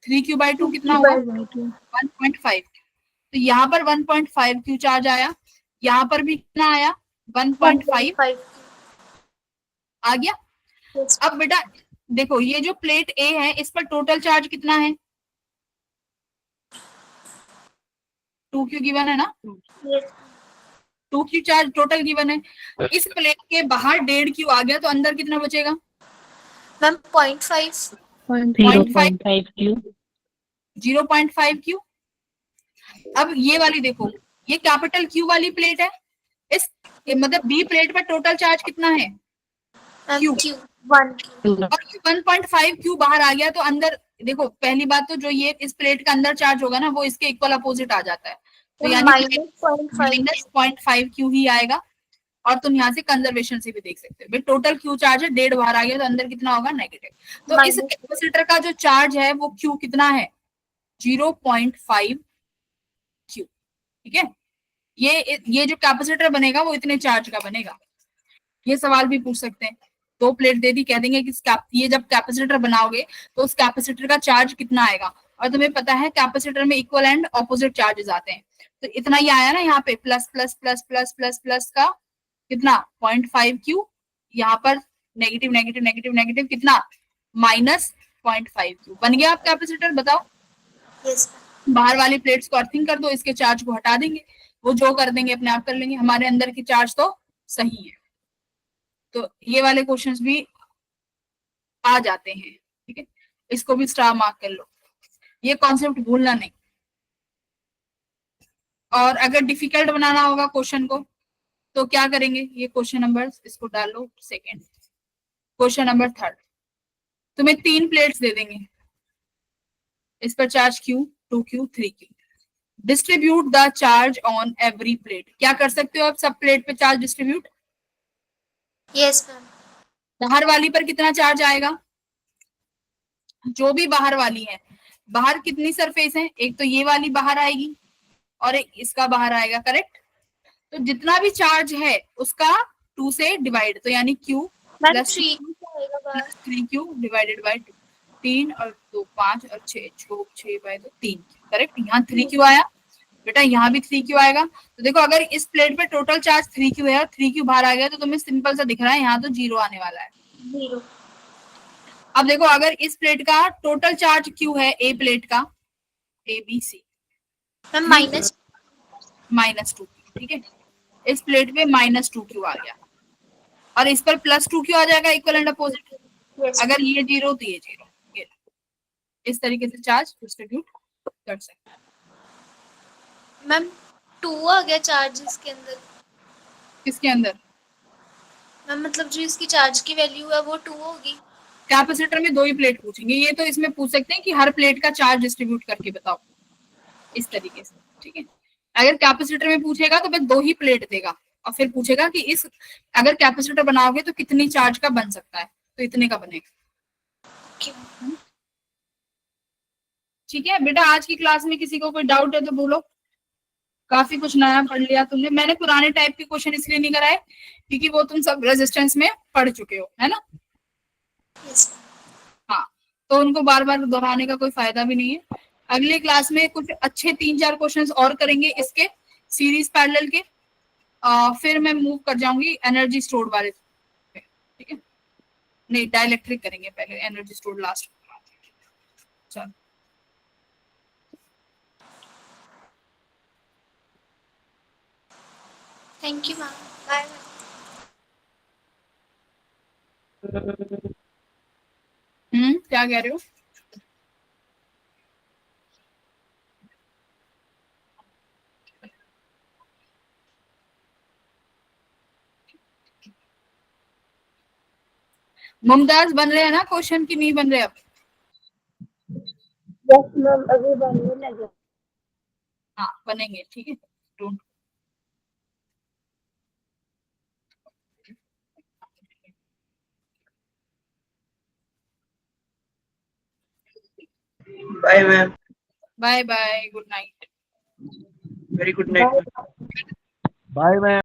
3q/2 कितना हुआ? 1.5। तो यहाँ पर 1.5q चार्ज आया, यहाँ पर भी कितना आया? 1.5 आ गया। अब बेटा देखो ये जो प्लेट ए है इस पर टोटल चार्ज कितना है? 2q गिवन है ना, 2q चार्ज टोटल गिवन है। इस प्लेट के बाहर 1.5q आ गया तो अंदर कितना बचेगा? मैम 0.5। 0.5 0.5q। अब ये वाली देखो, ये कैपिटल Q वाली प्लेट है, इस मतलब बी प्लेट पर टोटल चार्ज कितना है? Q। Q 1 और 1.5q बाहर आ गया तो अंदर देखो, पहली बात तो जो ये इस प्लेट का अंदर चार्ज होगा ना वो इसके इक्वल अपोजिट आ जाता है, तो यानी -0.5q ही आएगा। और तुम यहाँ से कंजर्वेशन से भी देख सकते हो भाई, टोटल Q चार्ज है 1.5 बाहर आ गया तो अंदर कितना होगा? नेगेटिव। तो इस कैपेसिटर का जो चार्ज है वो Q कितना है? 0.5q। ठीक है, ये जो कैपेसिटर बनेगा वो इतने चार्ज का बनेगा। ये सवाल भी पूछ सकते हैं, दो प्लेट दे दी, कह देंगे कि ये जब कैपेसिटर बनाओगे तो उस कैपेसिटर का चार्ज कितना आएगा, और तुम्हें पता है कैपेसिटर में इक्वल एंड ऑपोजिट चार्जेस आते हैं, तो इतना ही आया ना यहाँ पे, plus plus plus plus plus plus का कितना? 0.5q, यहाँ पर नेगेटिव नेगेटिव नेगेटिव नेगेटिव कितना? -0.5q बन गया आप कैपेसिटर। बताओ, बाहर वाली प्लेट्स को अर्थिंग कर दो, इसके चार्ज को हटा देंगे, वो जो कर देंगे अपने आप कर लेंगे, हमारे अंदर की चार्ज तो सही है। तो ये वाले क्वेश्चंस भी आ जाते हैं, ठीक है, इसको भी स्टार मार्क कर लो, ये कॉन्सेप्ट भूलना नहीं। और अगर डिफिकल्ट बनाना होगा क्वेश्चन को तो क्या करेंगे? ये क्वेश्चन नंबर इसको डाल लो सेकेंड, क्वेश्चन नंबर 3, तुम्हें 3 प्लेट्स दे देंगे, इस पर charge Q, 2q, 3q, distribute the charge on every plate. क्या कर सकते हो आप? सब प्लेट पे चार्ज डिस्ट्रीब्यूट। Yes ma'am. बाहर वाली पर कितना चार्ज आएगा? जो भी बाहर वाली है, बाहर कितनी सरफेस है? एक तो ये वाली बाहर आएगी और एक इसका बाहर आएगा, करेक्ट? तो जितना भी चार्ज है उसका 2 से डिवाइड, तो यानी Q plus 3q divided by 2, 3 और 2 5 और 6 6/2 3, करेक्ट? यहाँ 3q आया बेटा, यहाँ भी 3q आएगा। तो देखो अगर इस प्लेट पे टोटल चार्ज 3q है और 3q बाहर आ गया तो तुम्हें सिंपल सा दिख रहा है, यहाँ तो 0 आने वाला है। 0। अब देखो अगर इस प्लेट का टोटल चार्ज Q है, ए प्लेट का, ABC, मैम -2, ठीक है, इस प्लेट पे -2q आ गया और इस पर +2q आ जाएगा, इक्वल एंड अपोजिट। अगर ये 0 तो ये 0, इस तरीके से चार्ज डिस्ट्रीब्यूट कर सकते हैं। मैम 2 आ गया चार्ज इसके अंदर। किसके अंदर? मैम मतलब जो इसकी चार्ज की वैल्यू है वो 2 होगी। कैपेसिटर में 2 ही प्लेट पूछेंगे, ये तो इसमें पूछ सकते हैं कि हर प्लेट का चार्ज डिस्ट्रीब्यूट करके बताओ, इस तरीके से, ठीक है। अगर कैपेसिटर में पूछेगा तो बस 2 ही प्लेट देगा और फिर पूछेगा कि इस अगर कैपेसिटर बनाओगे तो कितनी चार्ज का बन सकता है, तो इतने का बनेगा। ठीक है बेटा, आज की क्लास में किसी को कोई डाउट है तो बोलो, काफी कुछ नया पढ़ लिया तुमने। मैंने पुराने टाइप के क्वेश्चन इसलिए नहीं कराए क्योंकि वो तुम सब रेजिस्टेंस में पढ़ चुके हो, है ना? हाँ, तो उनको बार बार दोहराने का कोई फायदा भी नहीं है। अगले क्लास में कुछ अच्छे 3-4 क्वेश्चंस और करेंगे इसके सीरीज पैरेलल के, फिर मैं मूव कर जाऊंगी एनर्जी स्टोर्ड वाले पे, ठीक है? नहीं, डाइलेक्ट्रिक करेंगे पहले, एनर्जी स्टोर्ड लास्ट। चलो, थैंक यू मैम, बाय। क्या कह रहे हो? मुमताज बन रहे हैं ना क्वेश्चन की नहीं बन रहे अब? यस मैम, अभी बनने लगे। हाँ बनेंगे, ठीक है। Don't- Bye, ma'am. Bye bye, good night. Very good night. Bye. Bye, ma'am.